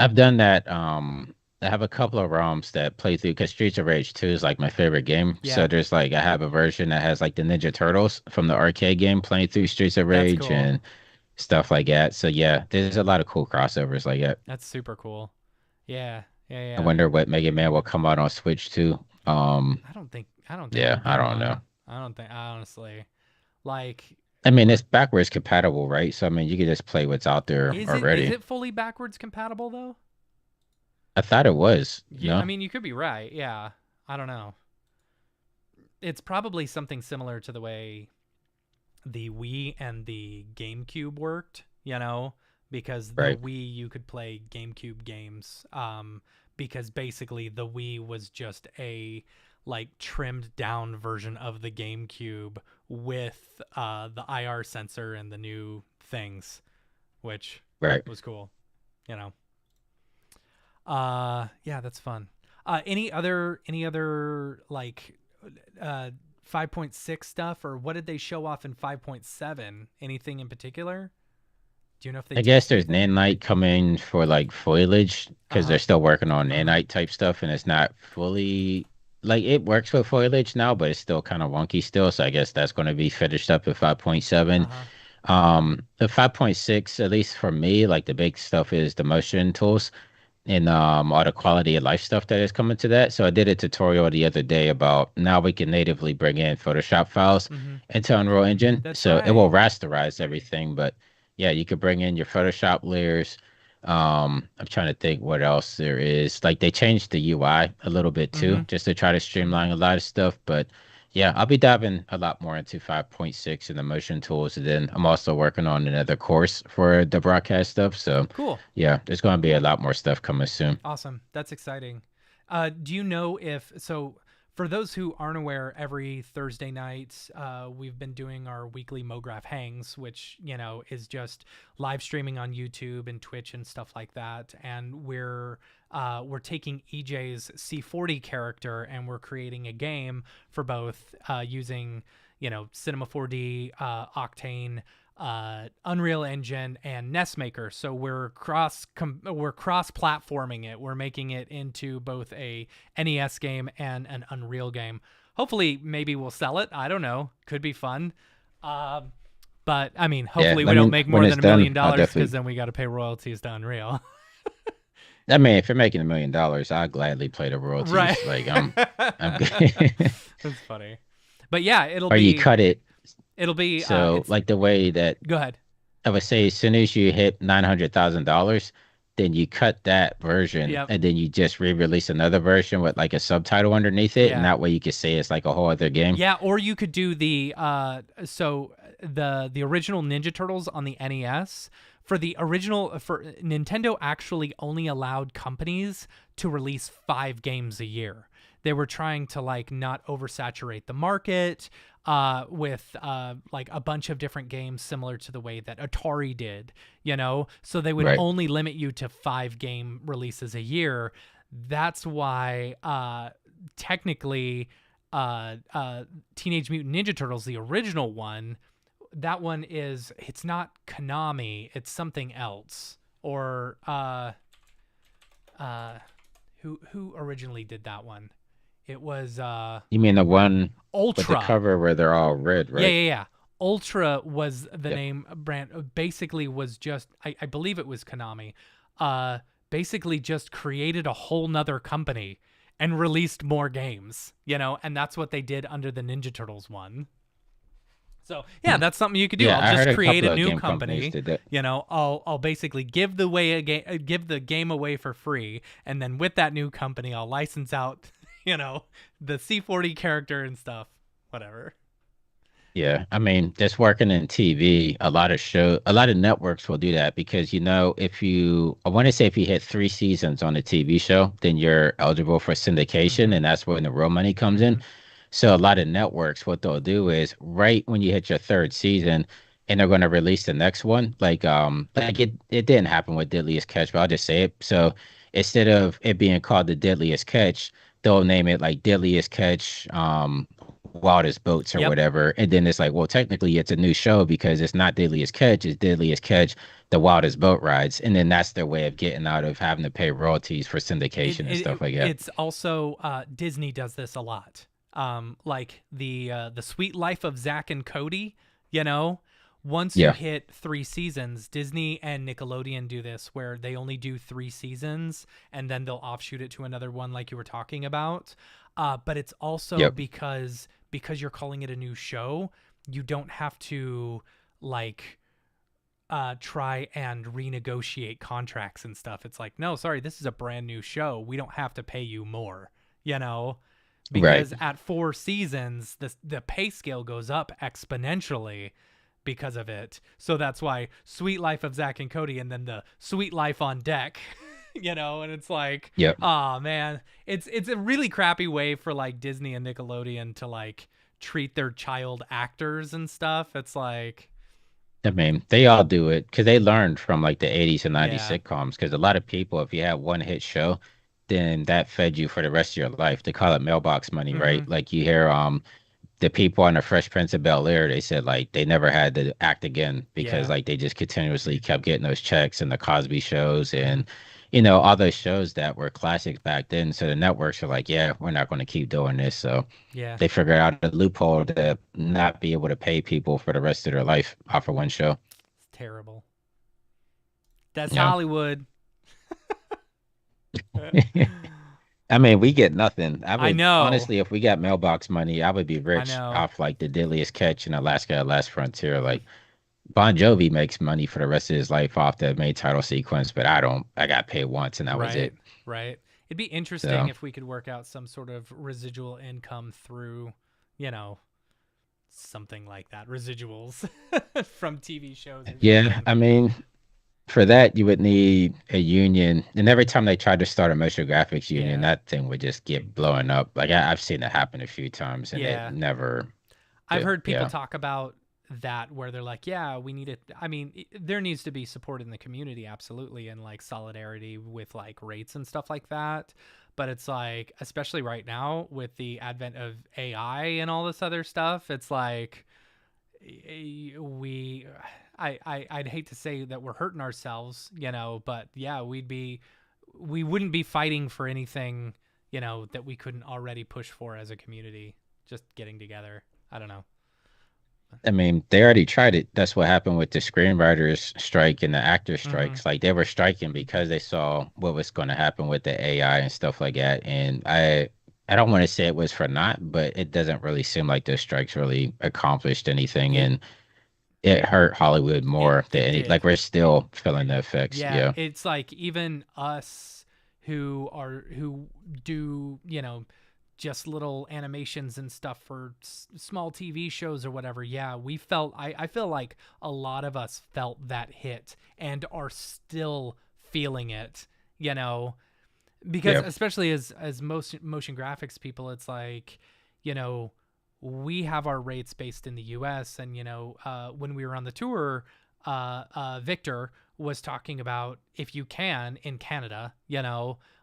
S2: I've done that. I have a couple of ROMs that play through because Streets of Rage 2 is like my favorite game. So
S1: Yeah,
S2: there's like I have a version that has like the Ninja Turtles from the arcade game playing through Streets of
S1: that's
S2: Rage
S1: cool.
S2: and stuff like that. So yeah, there's a lot of cool crossovers like that.
S1: That's super cool. Yeah, yeah,
S2: I
S1: yeah.
S2: wonder what Mega Man will come out on Switch too.
S1: I don't think
S2: Yeah,
S1: there'll
S2: I
S1: be
S2: don't know.
S1: one. I don't think honestly. Like,
S2: I mean, it's backwards compatible, right? So I mean, you can just play what's out there
S1: is
S2: already.
S1: it fully backwards compatible though?
S2: I thought it was.
S1: Yeah, I
S2: No,
S1: mean you could be right. Yeah. I don't know. It's probably something similar to the way the Wii and the GameCube worked, because the
S2: right,
S1: Wii you could play GameCube games, because basically the Wii was just a like trimmed down version of the GameCube with the IR sensor and the new things, which
S2: right.
S1: was cool, you know. Yeah, that's fun. Any other like uh 5.6 stuff, or what did they show off in 5.7? Anything in particular? Do you know if they
S2: I guess
S1: teased
S2: there's
S1: anything?
S2: nanite coming for like foliage because
S1: Uh-huh.
S2: they're still working on
S1: Uh-huh.
S2: nanite type stuff and it's not fully like it works with foliage now, but it's still kind of wonky still. So I guess that's going to be finished up at 5.7.
S1: Uh-huh.
S2: The 5.6, at least for me, like the big stuff is the motion tools and all the quality of life stuff that is coming to that. So I did a tutorial the other day about now we can natively bring in Photoshop files
S1: Mhm.
S2: into Unreal Engine.
S1: That's
S2: So it will
S1: right.
S2: rasterize everything, but yeah, you could bring in your Photoshop layers. I'm trying to think what else there is. Like they changed the UI a little bit too,
S1: Mhm.
S2: just to try to streamline a lot of stuff. But yeah, I'll be diving a lot more into 5.6 and the motion tools. And then I'm also working on another course for the broadcast stuff. So
S1: Cool.
S2: yeah, there's going to be a
S1: Cool.
S2: lot more stuff coming soon.
S1: Awesome. That's exciting. Do you know if so? For those who aren't aware, every Thursday night, we've been doing our weekly MoGraph hangs, which is just live streaming on YouTube and Twitch and stuff like that. And we're taking EJ's C40 character and we're creating a game for both using Cinema 4D, Octane, Unreal Engine, and Nestmaker. So we're cross platforming it. We're making it into both a NES game and an Unreal game. Hopefully, maybe we'll sell it. I don't know. Could be fun. Um, but I mean,
S2: Yeah,
S1: hopefully we
S2: let
S1: don't
S2: me
S1: make
S2: when
S1: more
S2: it's
S1: than $1 million
S2: done, I'll
S1: because
S2: definitely.
S1: then we got to pay royalties to Unreal.
S2: I mean, if you're making $1 million, I'll gladly play the
S1: Right.
S2: royalties. Like I'm good.
S1: That's funny. But yeah, it'll
S2: Or you
S1: be
S2: cut it.
S1: it'll be
S2: So
S1: it's
S2: like the way that
S1: go ahead.
S2: I would say as soon as you hit $900,000, then you cut that version
S1: Yep.
S2: and then you just re-release another version with like a subtitle underneath it, and
S1: Yeah.
S2: that way you can say it's like a whole other game.
S1: Yeah, or you could do the original Ninja Turtles on the NES. For Nintendo actually only allowed companies to release 5 games a year. They were trying to like not oversaturate the market with like a bunch of different games similar to the way that Atari did, So they would
S2: Right.
S1: only limit you to 5 game releases a year. That's why technically Teenage Mutant Ninja Turtles, the original one, that one it's not Konami, it's something else. Or uh who originally did that one? It was
S2: You mean the one with the
S1: Ultra.
S2: cover where they're all red,
S1: Yeah,
S2: right?
S1: yeah, yeah. Ultra was the
S2: Yep.
S1: name brand. Basically, was just I believe it was Konami. Basically just created a whole nother company and released more games. And that's what they did under the Ninja Turtles one. So yeah,
S2: Hmm.
S1: that's something you could do.
S2: Yeah,
S1: I'll
S2: I
S1: just
S2: heard a
S1: create
S2: couple
S1: a
S2: of
S1: new
S2: game companies
S1: company.
S2: did that.
S1: I'll basically give the game away for free, and then with that new company, I'll license out, the C40 character and stuff. Whatever.
S2: Yeah, I mean, just working in TV, a lot of networks will do that because if I want to say if you hit 3 seasons on a TV show, then you're eligible for syndication,
S1: Mm-hmm.
S2: and that's when the real money comes
S1: Mm-hmm.
S2: in. So a lot of networks, what they'll do is right when you hit your third season, and they're going to release the next one. Like it didn't happen with Deadliest Catch, but I'll just say it. So instead of it being called the Deadliest Catch, they'll name it like Deadliest Catch, Wildest Boats or
S1: Yep.
S2: whatever. And then it's like, well, technically it's a new show because it's not Deadliest Catch, it's Deadliest Catch, the Wildest Boat Rides. And then that's their way of getting out of having to pay royalties for
S1: It,
S2: syndication and
S1: it
S2: stuff like that.
S1: it's also Disney does this a lot. Like the Sweet Life of Zach and Cody. You know, once you
S2: Yeah.
S1: hit 3 seasons, Disney and Nickelodeon do this where they only do 3 seasons and then they'll offshoot it to another one, like you were talking about. But it's also
S2: Yep.
S1: because you're calling it a new show, you don't have to like try and renegotiate contracts and stuff. It's like, no, sorry, this is a brand new show. We don't have to pay you more, you know?
S2: Right.
S1: Because at 4 seasons, the pay scale goes up exponentially because of it. So that's why Sweet Life of Zach and Cody and then the Sweet Life on Deck, and it's like,
S2: Yep.
S1: oh man, it's a really crappy way for like Disney and Nickelodeon to like treat their child actors and stuff. It's like,
S2: I mean, they all do it because they learned from like the 80s and 90s
S1: yeah.
S2: sitcoms. Because a lot of people, if you had one hit show, then that fed you for the rest of your life. They call it mailbox money,
S1: Mm-hmm.
S2: right? Like you hear the people on the Fresh Prince of Bel-Air, they said like they never had to act again because
S1: Yeah.
S2: like they just continuously kept getting those checks and the Cosby shows
S1: Mm-hmm.
S2: and all those shows that were classics back then. So the networks are like, yeah, we're not going to keep doing this. So
S1: Yeah.
S2: they figured out a loophole to not be able to pay people for the rest of their life off of one show.
S1: It's terrible. That's
S2: Yeah.
S1: Hollywood.
S2: I mean, we get nothing. I
S1: I
S2: would
S1: know.
S2: honestly, if we got mailbox money, I would be
S1: I
S2: rich
S1: know.
S2: off like the Deadliest Catch in Alaska, Last Frontier. Like Bon Jovi makes money for the rest of his life off the main title sequence, but I don't. I got paid once and that was
S1: Right.
S2: it.
S1: Right. It'd be interesting
S2: So
S1: if we could work out some sort of residual income through, you know, something like that. Residuals from TV shows or
S2: yeah,
S1: something.
S2: I mean, for that you would need a union, and every time they tried to start a motion graphics union,
S1: Yeah.
S2: that thing would just get blowing up. Like I've seen it happen a few times, and it
S1: Yeah.
S2: never
S1: I've
S2: did.
S1: heard people
S2: Yeah,
S1: talk about that where they're like, yeah, we need it. I mean, there needs to be support in the community, absolutely, and like solidarity with like rates and stuff like that. But it's like, especially right now with the advent of AI and all this other stuff, it's like we, I'd hate to say that we're hurting ourselves, but yeah, we wouldn't be fighting for anything, that we couldn't already push for as a community, just getting together. I don't know.
S2: I mean, they already tried it. That's what happened with the screenwriters strike and the actors
S1: Mm-hmm.
S2: strikes. Like they were striking because they saw what was going to happen with the AI and stuff like that. And I don't want to say it was for naught, but it doesn't really seem like those strikes really accomplished anything,
S1: It
S2: and it hurt Hollywood
S1: it
S2: more than
S1: it
S2: like
S1: did.
S2: we're still feeling the effects.
S1: Yeah,
S2: Yeah.
S1: it's like even us who do, just little animations and stuff for small TV shows or whatever. Yeah, I feel like a lot of us felt that hit and are still feeling it, you know, because
S2: Yeah.
S1: especially as motion graphics people, it's like, you know, we have our rates based in the US, and when we were on the tour, Victor was talking about, if you can in Canada,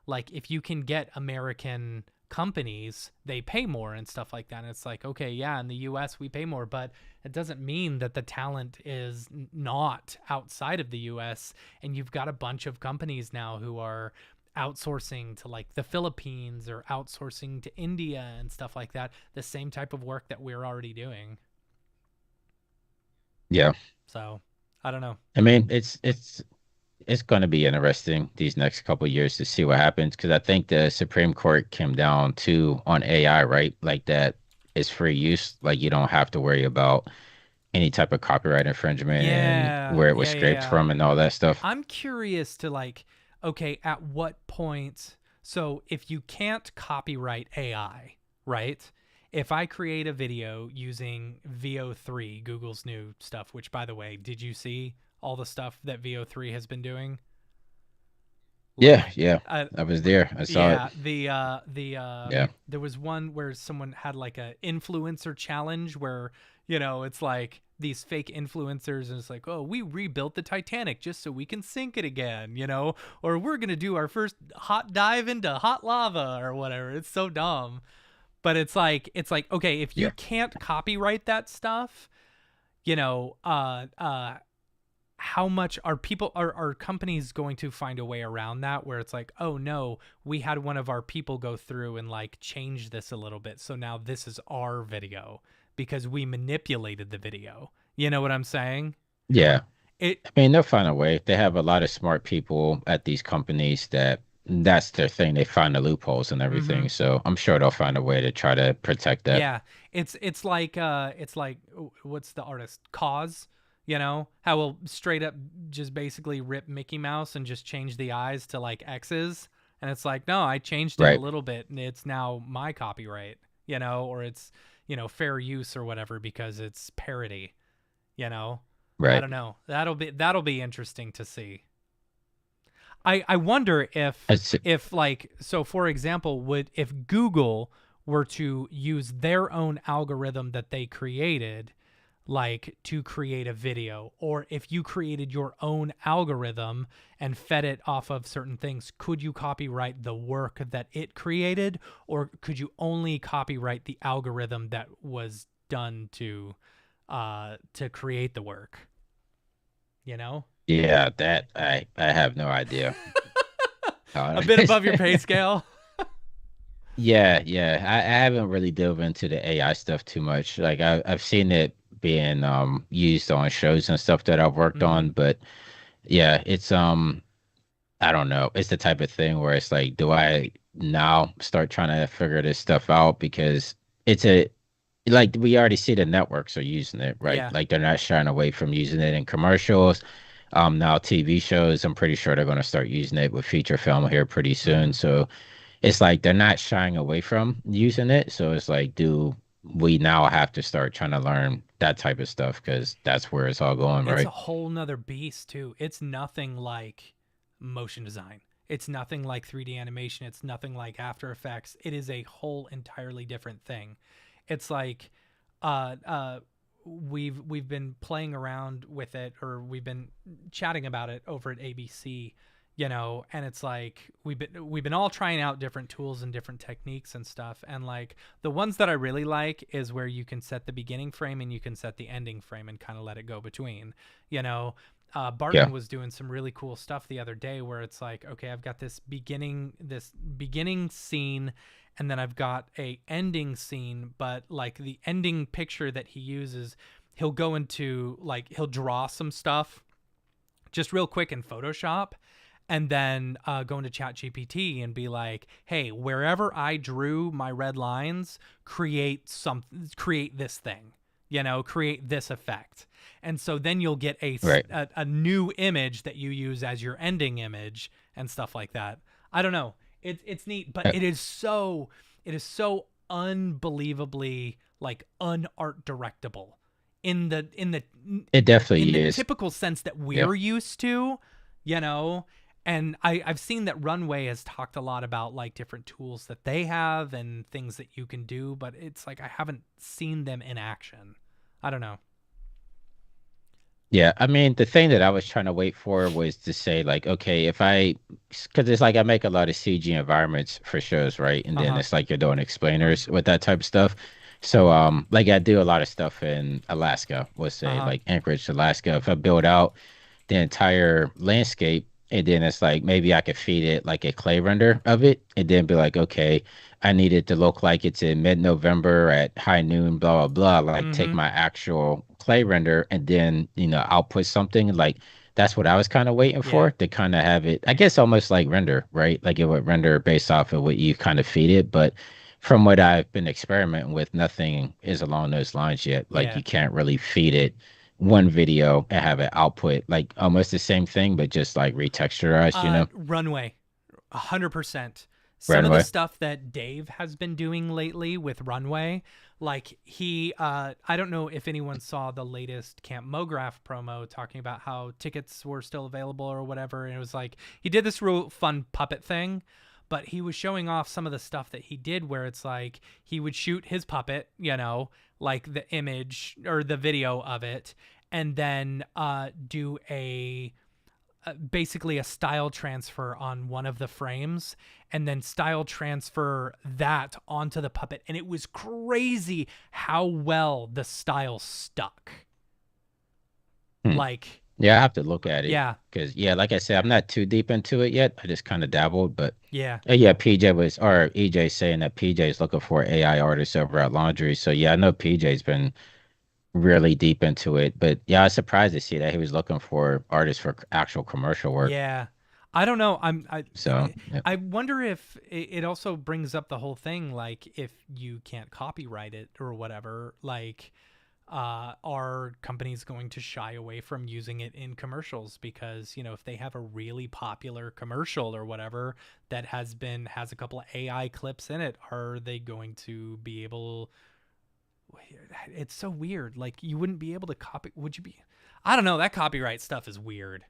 S1: like if you can get American companies, they pay more and stuff like that. And it's like, okay, yeah, in the US we pay more, but it doesn't mean that the talent is not outside of the US. And you've got a bunch of companies now who are outsourcing to like the Philippines or outsourcing to India and stuff like that, the same type of work that we're already doing.
S2: Yeah.
S1: So I don't know.
S2: I mean, it's going to be interesting these next couple of years to see what happens because I think the Supreme Court came down to on AI, right? Like that is free use. Like you don't have to worry about any type of copyright infringement and
S1: Yeah,
S2: where it was
S1: yeah, yeah,
S2: scraped
S1: yeah.
S2: from and all that stuff.
S1: I'm curious to like, okay, at what point? So if you can't copyright AI, right? if I create a video using VO3, Google's new stuff, which by the way, did you see all the stuff that VO3 has been doing?
S2: Yeah,
S1: Like,
S2: yeah.
S1: uh,
S2: I was there. I saw it.
S1: yeah,
S2: Yeah.
S1: there was one where someone had like a influencer challenge where, you know, it's like these fake influencers and it's like, "Oh, we rebuilt the Titanic just so we can sink it again," you know, or we're going to do our first hot dive into hot lava or whatever. It's so dumb. But it's like okay, if you
S2: Yeah.
S1: can't copyright that stuff, you know, how much are people are companies going to find a way around that where it's like, oh no, we had one of our people go through and like change this a little bit, so now this is our video because we manipulated the video, you know what I'm saying?
S2: Yeah.
S1: It
S2: I mean, they'll find a way. They have a lot of smart people at these companies that that's their thing. They find the loopholes and
S1: mm-hmm.
S2: everything. So I'm sure they'll find a way to try to protect that.
S1: Yeah, it's like what's the artist Cause, you know how we'll straight up just basically rip Mickey Mouse and just change the eyes to like X's, and it's like no, I changed it a
S2: Right.
S1: little bit and it's now my copyright, you know, or it's, you know, fair use or whatever because it's parody, you know. I
S2: Right.
S1: don't know. That'll be interesting to see. I wonder
S2: It's,
S1: if like, so for example, would if Google were to use their own algorithm that they created like to create a video, or if you created your own algorithm and fed it off of certain things, could you copyright the work that it created, or could you only copyright the algorithm that was done to create the work, you know?
S2: yeah, that I have no idea.
S1: A bit above your pay scale.
S2: Yeah, yeah. I haven't really dove into the AI stuff too much. Like I've seen it being used on shows and stuff that I've worked
S1: Mhm.
S2: on, but yeah, it's I don't know. It's the type of thing where it's like, do I now start trying to figure this stuff out? Because it's a like we already see the networks are using it, right?
S1: Yeah.
S2: Like they're not shying away from using it in commercials. Now TV shows, I'm pretty sure they're going to start using it with feature film here pretty soon.
S1: Mhm.
S2: So it's like they're not shying away from using it. So it's like, do we now have to start trying to learn that type of stuff? Because that's where it's all going,
S1: It's a
S2: right?
S1: whole nother beast too. It's nothing like motion design. It's nothing like 3D animation. It's nothing like After Effects. It is a whole entirely different thing. It's like uh uh we've been playing around with it, or we've been chatting about it over at ABC, you know, and it's like we've been all trying out different tools and different techniques and stuff, and like the ones that I really like is where you can set the beginning frame and you can set the ending frame and kind of let it go between, you know.
S2: Yeah.
S1: Barton was doing some really cool stuff the other day where it's like, okay, I've got this beginning scene, and then I've got a ending scene, but like the ending picture that he uses, he'll go into like he'll draw some stuff just real quick in Photoshop, and then go into ChatGPT and be like, "Hey, wherever I drew my red lines, create this thing, you know, create this effect." And so then you'll get
S2: Right.
S1: a new image that you use as your ending image and stuff like that. I don't know. It's neat, but
S2: Uh,
S1: it is so unbelievably like unart directable in the
S2: It
S1: in
S2: definitely
S1: the
S2: is.
S1: typical sense that
S2: Yeah.
S1: we're used to, you know. And I've seen that Runway has talked a lot about like different tools that they have and things that you can do, but it's like I haven't seen them in action. I don't know.
S2: Yeah, I mean, the thing that I was trying to wait for was to say, like, okay, if I, because it's like I make a lot of CG environments for shows, right? And
S1: Uh
S2: then
S1: huh.
S2: it's like you're doing explainers with that type of stuff. So, like I do a lot of stuff in Alaska, let's
S1: Uh
S2: say,
S1: huh.
S2: like Anchorage, Alaska. If I build out the entire landscape, and then it's like maybe I could feed it like a clay render of it, and then be like, okay, I need it to look like it's in mid-November at high noon, blah blah blah. Like take
S1: Mm-hmm.
S2: my actual clay render and then output something like that's what I was kind of waiting
S1: Yeah.
S2: for to kind of have it, I guess, almost like render, right? Like it would render based off of what you kind of feed it, but from what I've been experimenting with, nothing is along those lines yet. Like
S1: Yeah.
S2: you can't really feed it one video and have it output like almost the same thing, but just like retexturized,
S1: Runway, 100%. some of the
S2: Runway.
S1: stuff that Dave has been doing lately with Runway, like I don't know if anyone saw the latest Camp Mograph promo talking about how tickets were still available or whatever. And it was like he did this real fun puppet thing, but he was showing off some of the stuff that he did where it's like he would shoot his puppet, like the image or the video of it, and then do a basically a style transfer on one of the frames and then style transfer that onto the puppet, and it was crazy how well the style stuck.
S2: Hmm.
S1: Like,
S2: Yeah, I have to look at it
S1: yeah,
S2: because yeah, like I said, I'm not too deep into it yet. I just kind of dabbled, but
S1: yeah,
S2: yeah, PJ was or EJ saying that PJ is looking for AI artists over at Laundry. So yeah, I know PJ's been really deep into it, but yeah, I was surprised to see that he was looking for artists for actual commercial work.
S1: yeah. I don't know.
S2: So yeah.
S1: I wonder if it also brings up the whole thing, like if you can't copyright it or whatever, like are companies going to shy away from using it in commercials because if they have a really popular commercial or whatever that has a couple of AI clips in it, are they going to be able? It's so weird. Like you wouldn't be able to copy. Would you be? I don't know. That copyright stuff is weird.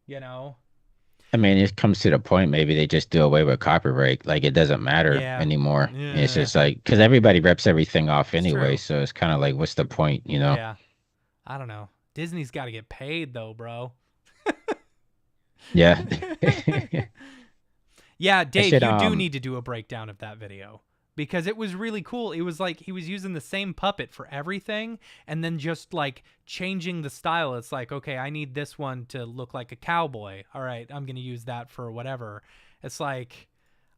S1: You know?
S2: I mean, it comes to the point maybe they just do away with copyright. Like it doesn't matter
S1: Yeah.
S2: anymore. It's
S1: Yeah.
S2: just like because everybody rips everything off
S1: It's
S2: anyway,
S1: true.
S2: so it's kind of like, what's the point, you know?
S1: Yeah. I don't know. Disney's got to get paid though, bro.
S2: Yeah.
S1: Yeah,
S2: I
S1: Dave,
S2: should
S1: you do need to do a breakdown of that video because it was really cool. It was like he was using the same puppet for everything and then just like changing the style. It's like, okay, I need this one to look like a cowboy. All right, I'm going to use that for whatever. It's like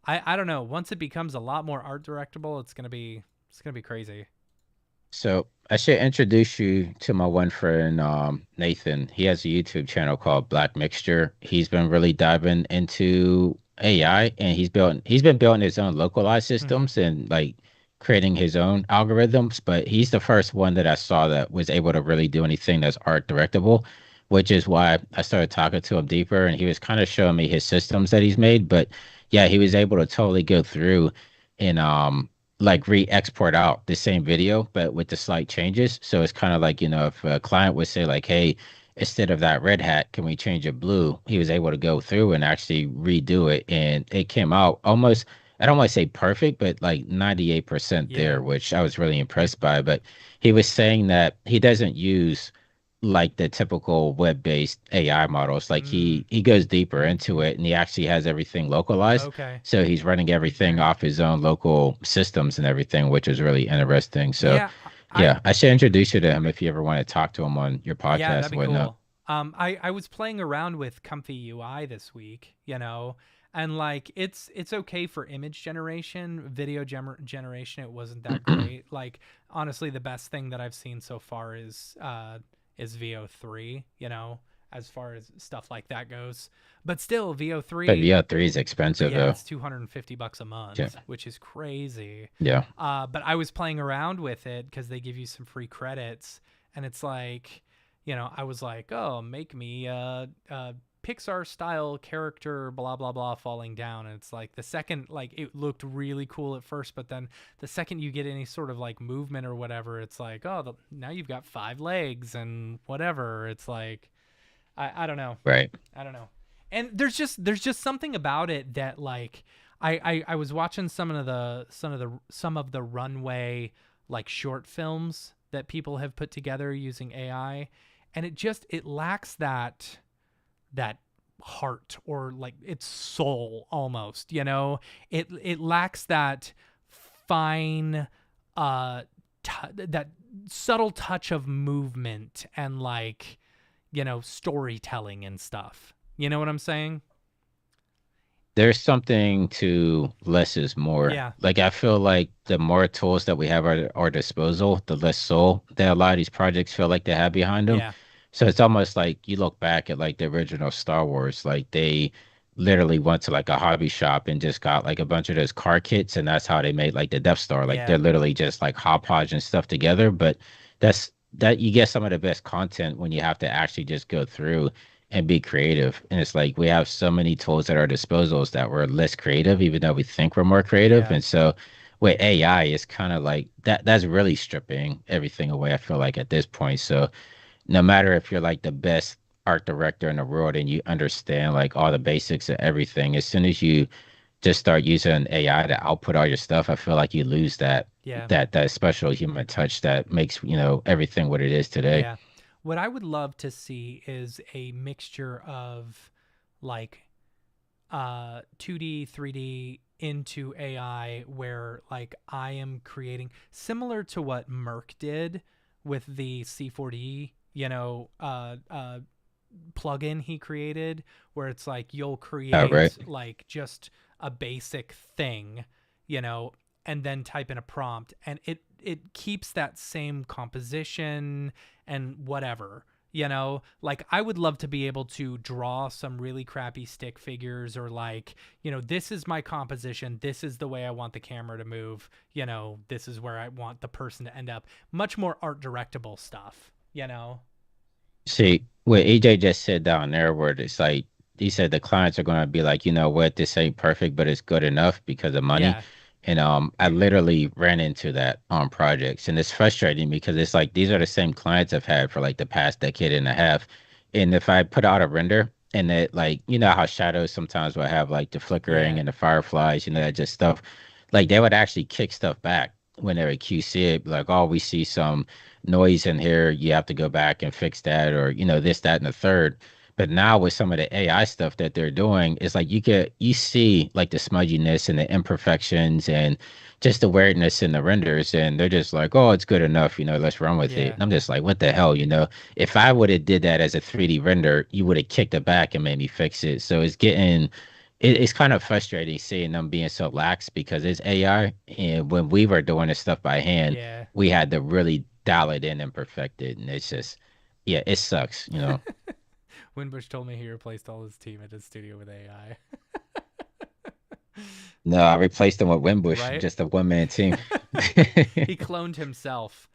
S1: I don't know, once it becomes a lot more art directable, it's going to be crazy.
S2: So I should introduce you to my one friend, Nathan. He has a YouTube channel called Black Mixture. He's been really diving into AI and he's been building his own localized
S1: Mhm.
S2: systems and like creating his own algorithms, but he's the first one that I saw that was able to really do anything that's art directable, which is why I started talking to him deeper and he was kind of showing me his systems that he's made. But yeah, he was able to totally go through and like re-export out the same video but with the slight changes. So it's kind of like, if a client would say like, hey, instead of that red hat, can we change it blue? He was able to go through and actually redo it and it came out almost, I don't want to say perfect, but like 98%
S1: Yeah.
S2: there, which I was really impressed by. But he was saying that he doesn't use like the typical web-based AI models. Like
S1: Mm.
S2: he goes deeper into it and he actually has everything localized.
S1: Okay.
S2: So he's running everything off his own local systems and everything, which is really interesting. So
S1: Yeah, I
S2: yeah, I should introduce you to him if you ever want to talk to him on your
S1: yeah,
S2: podcast
S1: that'd
S2: and
S1: be
S2: whatnot.
S1: cool. I was playing around with Comfy UI this week, and like it's okay for image generation, video generation. It wasn't that great. Like honestly, the best thing that I've seen so far is VO3. As far as stuff like that goes, but still
S2: But
S1: VO3.
S2: VO3 is expensive
S1: Yeah,
S2: though.
S1: it's $250 a
S2: Yeah.
S1: month, which is crazy.
S2: Yeah.
S1: But I was playing around with it because they give you some free credits, and it's like, I was like, oh, make me a Pixar style character, blah blah blah, falling down, and it's like the second, like it looked really cool at first, but then the second you get any sort of like movement or whatever, it's like, oh, now you've got 5 legs and whatever. It's like, I don't know.
S2: Right.
S1: I don't know. And there's just something about it that like I was watching some of the runway like short films that people have put together using AI, and it lacks that heart or like its soul almost, it lacks that fine uh that subtle touch of movement and like storytelling and stuff. You know what I'm saying?
S2: There's something to less is more.
S1: Yeah.
S2: Like I feel like the more tools that we have at our disposal, the less soul that a lot of these projects feel like they have behind them.
S1: Yeah.
S2: So it's almost like you look back at like the original Star Wars, like they literally went to like a hobby shop and just got like a bunch of those car kits, and that's how they made like the Death Star. Like
S1: Yeah.
S2: they're literally just like hodgepodging stuff together. But that you get some of the best content when you have to actually just go through and be creative. And it's like we have so many tools at our disposals that we're less creative, even though we think we're more creative.
S1: Yeah.
S2: And so with AI, it's kind of like that's really stripping everything away, I feel like at this point. So no matter if you're like the best art director in the world and you understand like all the basics of everything, as soon as you just start using AI to output all your stuff, I feel like you lose
S1: Yeah.
S2: that special human touch that makes, everything what it is today.
S1: Yeah. What I would love to see is a mixture of like 2D, 3D into AI where like I am creating similar to what Merck did with the C4D, plugin he created where it's like you'll
S2: Oh, right.
S1: create like just a basic thing, you know, and then type in a prompt and it keeps that same composition and whatever. Like I would love to be able to draw some really crappy stick figures or like, this is my composition. This is the way I want the camera to move. This is where I want the person to end up. Much more art directable stuff.
S2: See, what AJ just said down there, where it's like he said the clients are going to be like, you know what, this ain't perfect, but it's good enough because of money.
S1: Yeah.
S2: And I literally ran into that on projects, and it's frustrating because it's like these are the same clients I've had for like the past decade and a half. And if I put out a render and it like, how shadows sometimes will have like the flickering
S1: Yeah.
S2: and the fireflies, that just stuff, like they would actually kick stuff back when they would QC it, like, oh, we see some noise in here, you have to go back and fix that, or this, that, and the third. But now with some of the AI stuff that they're doing, it's like you see like the smudginess and the imperfections and just the weirdness in the renders, and they're just like, oh, it's good enough, let's run with it.
S1: Yeah.
S2: And I'm just like, what the hell, if I would have did that as a 3D render, you would have kicked it back and made me fix it. So it's kind of frustrating seeing them being so lax because it's AI. And when we were doing this stuff by hand,
S1: Yeah.
S2: we had to really dial it in and perfect it. And it's just, yeah, it sucks.
S1: Winbush told me he replaced all his team at his studio with AI.
S2: No, I replaced them with Winbush,
S1: Right?
S2: just a one man team.
S1: He cloned himself.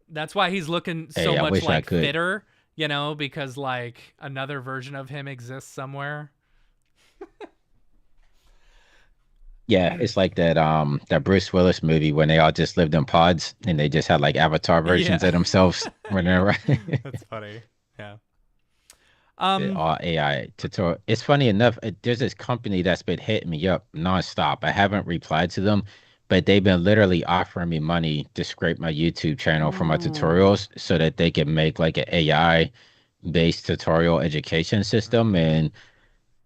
S1: That's why he's looking so
S2: Hey, I
S1: much
S2: wish I
S1: like
S2: could.
S1: fitter, because like another version of him exists somewhere.
S2: Yeah, it's like that Bruce Willis movie when they all just lived in pods and they just had like avatar versions
S1: Yeah.
S2: of themselves running
S1: Yeah.
S2: around.
S1: That's funny. Yeah.
S2: It
S1: Um
S2: all AI tutorial. It's funny enough, there's this company that's been hitting me up nonstop. I haven't replied to them, but they've been literally offering me money to scrape my YouTube channel for my
S1: Ooh.
S2: tutorials so that they can make like an AI based tutorial education system.
S1: Mm.
S2: And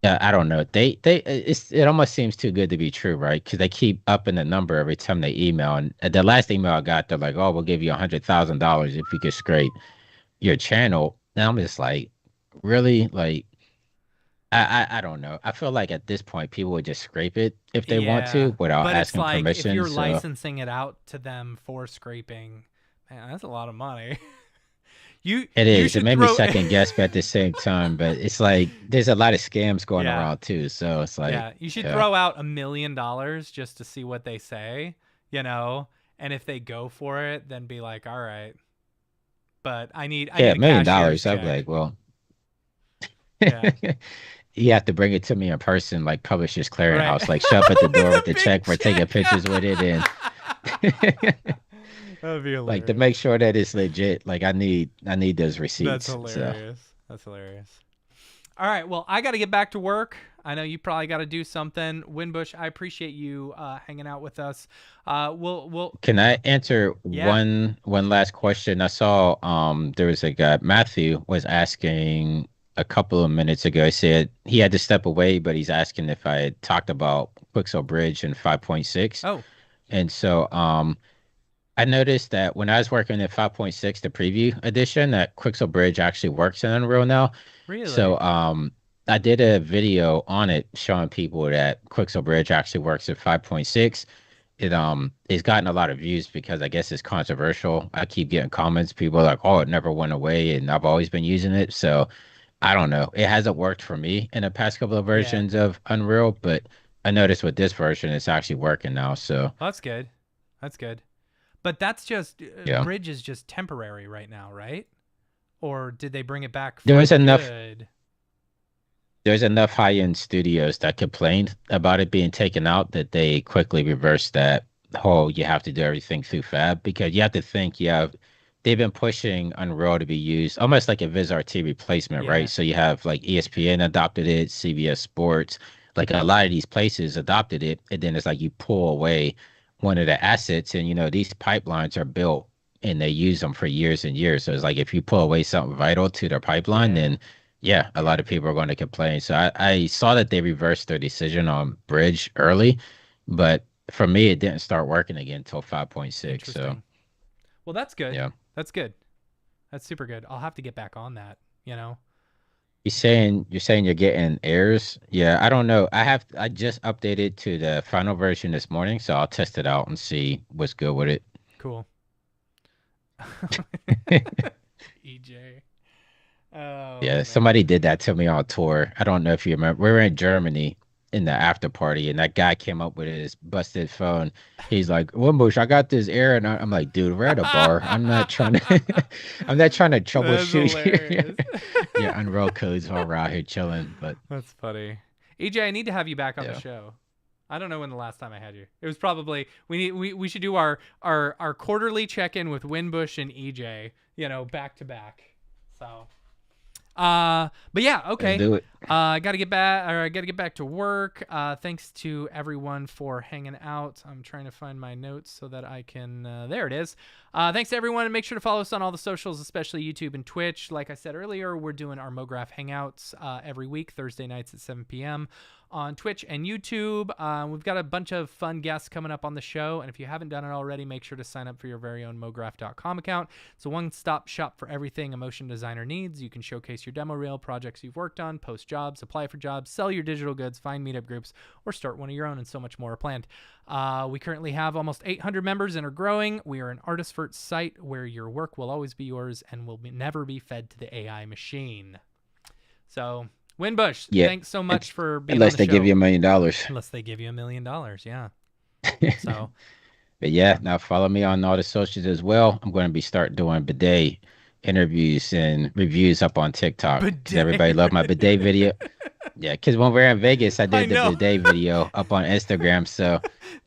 S2: I don't know. It almost seems too good to be true, right? Because they keep upping the number every time they email. And the last email I got, they're like, "Oh, we'll give you $100,000 if you could scrape your channel." And I'm just like, really? Like, I don't know. I feel like at this point, people would just scrape it if they want
S1: Yeah.
S2: to without
S1: But it's
S2: asking
S1: like if
S2: permission.
S1: you're
S2: So
S1: licensing it out to them for scraping, man, that's a lot of money. you
S2: it
S1: you
S2: is. It
S1: should
S2: made me
S1: throw
S2: second guess, but at the same time, but it's like there's a lot of scams going
S1: Yeah.
S2: around too. So it's like,
S1: Yeah, you should
S2: yeah,
S1: throw out $1 million just to see what they say, you know, and if they go for it, then be like, all right, but I
S2: yeah,
S1: need
S2: $1
S1: a
S2: million
S1: cashier's
S2: dollars. I'd be
S1: check.
S2: like, well.
S1: Yeah,
S2: You have to bring it to me in person, like Publishers
S1: right.
S2: Clearinghouse. Like show up at the door with
S1: With a
S2: the
S1: big
S2: check. We're taking
S1: check.
S2: pictures with it, and
S1: That'd be
S2: like to make
S1: hilarious.
S2: sure that it's legit. Like I need those
S1: That's
S2: receipts. So
S1: hilarious. That's hilarious. All right, well, I got to get back to work. I know you probably got to do something. Winbush, I appreciate you hanging out with us. We'll,
S2: can I answer
S1: yeah,
S2: one last question? I saw there was a guy, Matthew was asking a couple of minutes ago. He said he had to step away, but he's asking if I had talked about Quixel Bridge in 5.6.
S1: oh,
S2: And so I noticed that when I was working in 5.6, the preview edition, that Quixel Bridge actually works in Unreal now.
S1: really?
S2: So I did a video on it showing people that Quixel Bridge actually works at 5.6. It's gotten a lot of views because I guess it's controversial. I keep getting comments, people are like, "Oh, it never went away," and I've always been using it. So I don't know. It hasn't worked for me in the past couple of
S1: Yeah,
S2: versions of Unreal, but I noticed with this version it's actually working now. So
S1: well, that's good. That's good. But that's just
S2: yeah.
S1: bridge is just temporary right now, right? or did they bring it back for
S2: There's enough
S1: good?
S2: there's enough high-end studios that complained about it being taken out that they quickly reversed that whole you have to do everything through Fab because you have to think they've been pushing Unreal to be used almost like a VizRT replacement, right?
S1: Yeah,
S2: So you have like ESPN adopted it, CBS Sports, like a lot of these places adopted it, and then it's like you pull away one of the assets, and these pipelines are built and they use them for years and years. So it's like if you pull away something vital to their pipeline,
S1: yeah,
S2: then yeah, a lot of people are going to complain. So I saw that they reversed their decision on Bridge early, but for me, it didn't start working again until 5.6. So
S1: interesting. Well, that's good.
S2: yeah,
S1: That's good. That's super good. I'll have to get back on that. You know.
S2: you're saying you're getting errors. Yeah, I don't know. I just updated to the final version this morning, so I'll test it out and see what's good with it.
S1: Cool. EJ. Oh
S2: Yeah, somebody
S1: man.
S2: did that to me on tour. I don't know if you remember. We were in Germany in the after party, and that guy came up with his busted phone. He's like, "Wimbush, I got this error," and I'm like, "Dude, we're at a bar. I'm not trying to, I'm not trying to
S1: That's
S2: troubleshoot here.
S1: hilarious.
S2: Yeah, Unreal codes while we're out here chilling." But
S1: That's funny. EJ, I need to have you back on the
S2: yeah,
S1: show. I don't know when the last time I had you. It was probably we should do our quarterly check-in with Winbush and EJ, back to back. So but yeah,
S2: let's
S1: okay.
S2: do it.
S1: I gotta get back, or I gotta get back to work. Thanks to everyone for hanging out. I'm trying to find my notes so that I can. There it is. Thanks to everyone, and make sure to follow us on all the socials, especially YouTube and Twitch. Like I said earlier, we're doing our MoGraph Hangouts every week, Thursday nights at 7 p.m. on Twitch and YouTube. We've got a bunch of fun guests coming up on the show, and if you haven't done it already, make sure to sign up for your very own MoGraph.com account. It's a one-stop shop for everything a motion designer needs. You can showcase your demo reel, projects you've worked on, post jobs, apply for jobs, sell your digital goods, find meetup groups, or start one of your own, and so much more are planned. We currently have almost 800 members and are growing. We are an artist-first site where your work will always be yours and will never be fed to the AI machine. So, Winbush,
S2: Yeah,
S1: thanks so
S2: and,
S1: much for being on
S2: unless
S1: the
S2: they give
S1: show.
S2: you $1 million.
S1: Unless they give you $1 million, yeah. So,
S2: But yeah, now follow me on all the socials as well. I'm going to be start doing bidet interviews and reviews up on TikTok because everybody loved my bidet
S1: bidet.
S2: video. Yeah, because when we are in Vegas, I
S1: I
S2: did the
S1: know.
S2: bidet video up on Instagram. So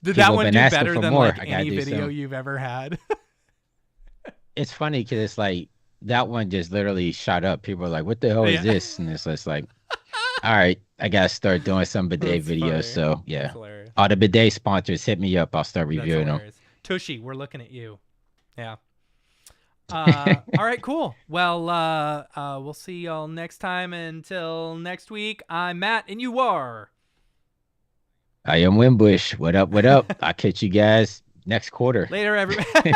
S1: Did that
S2: people have
S1: one
S2: been
S1: do
S2: asking
S1: better
S2: for
S1: than
S2: more.
S1: like
S2: I gotta
S1: any
S2: do
S1: video
S2: some.
S1: you've ever had?
S2: It's funny because it's like that one just literally shot up. People are like, "What the hell is
S1: Yeah.
S2: this?" And it's just like, all right, I gotta start doing some bidet
S1: That's
S2: videos.
S1: funny.
S2: So
S1: That's
S2: yeah,
S1: hilarious.
S2: all the bidet sponsors hit me up. I'll start
S1: That's
S2: reviewing them.
S1: hilarious. Tushy, we're looking at you. Yeah. All right, cool. Well, we'll see y'all next time. Until next week, I'm Matt, and you are.
S2: I am Wimbush. What up? What up? I'll catch you guys next quarter.
S1: Later, everybody.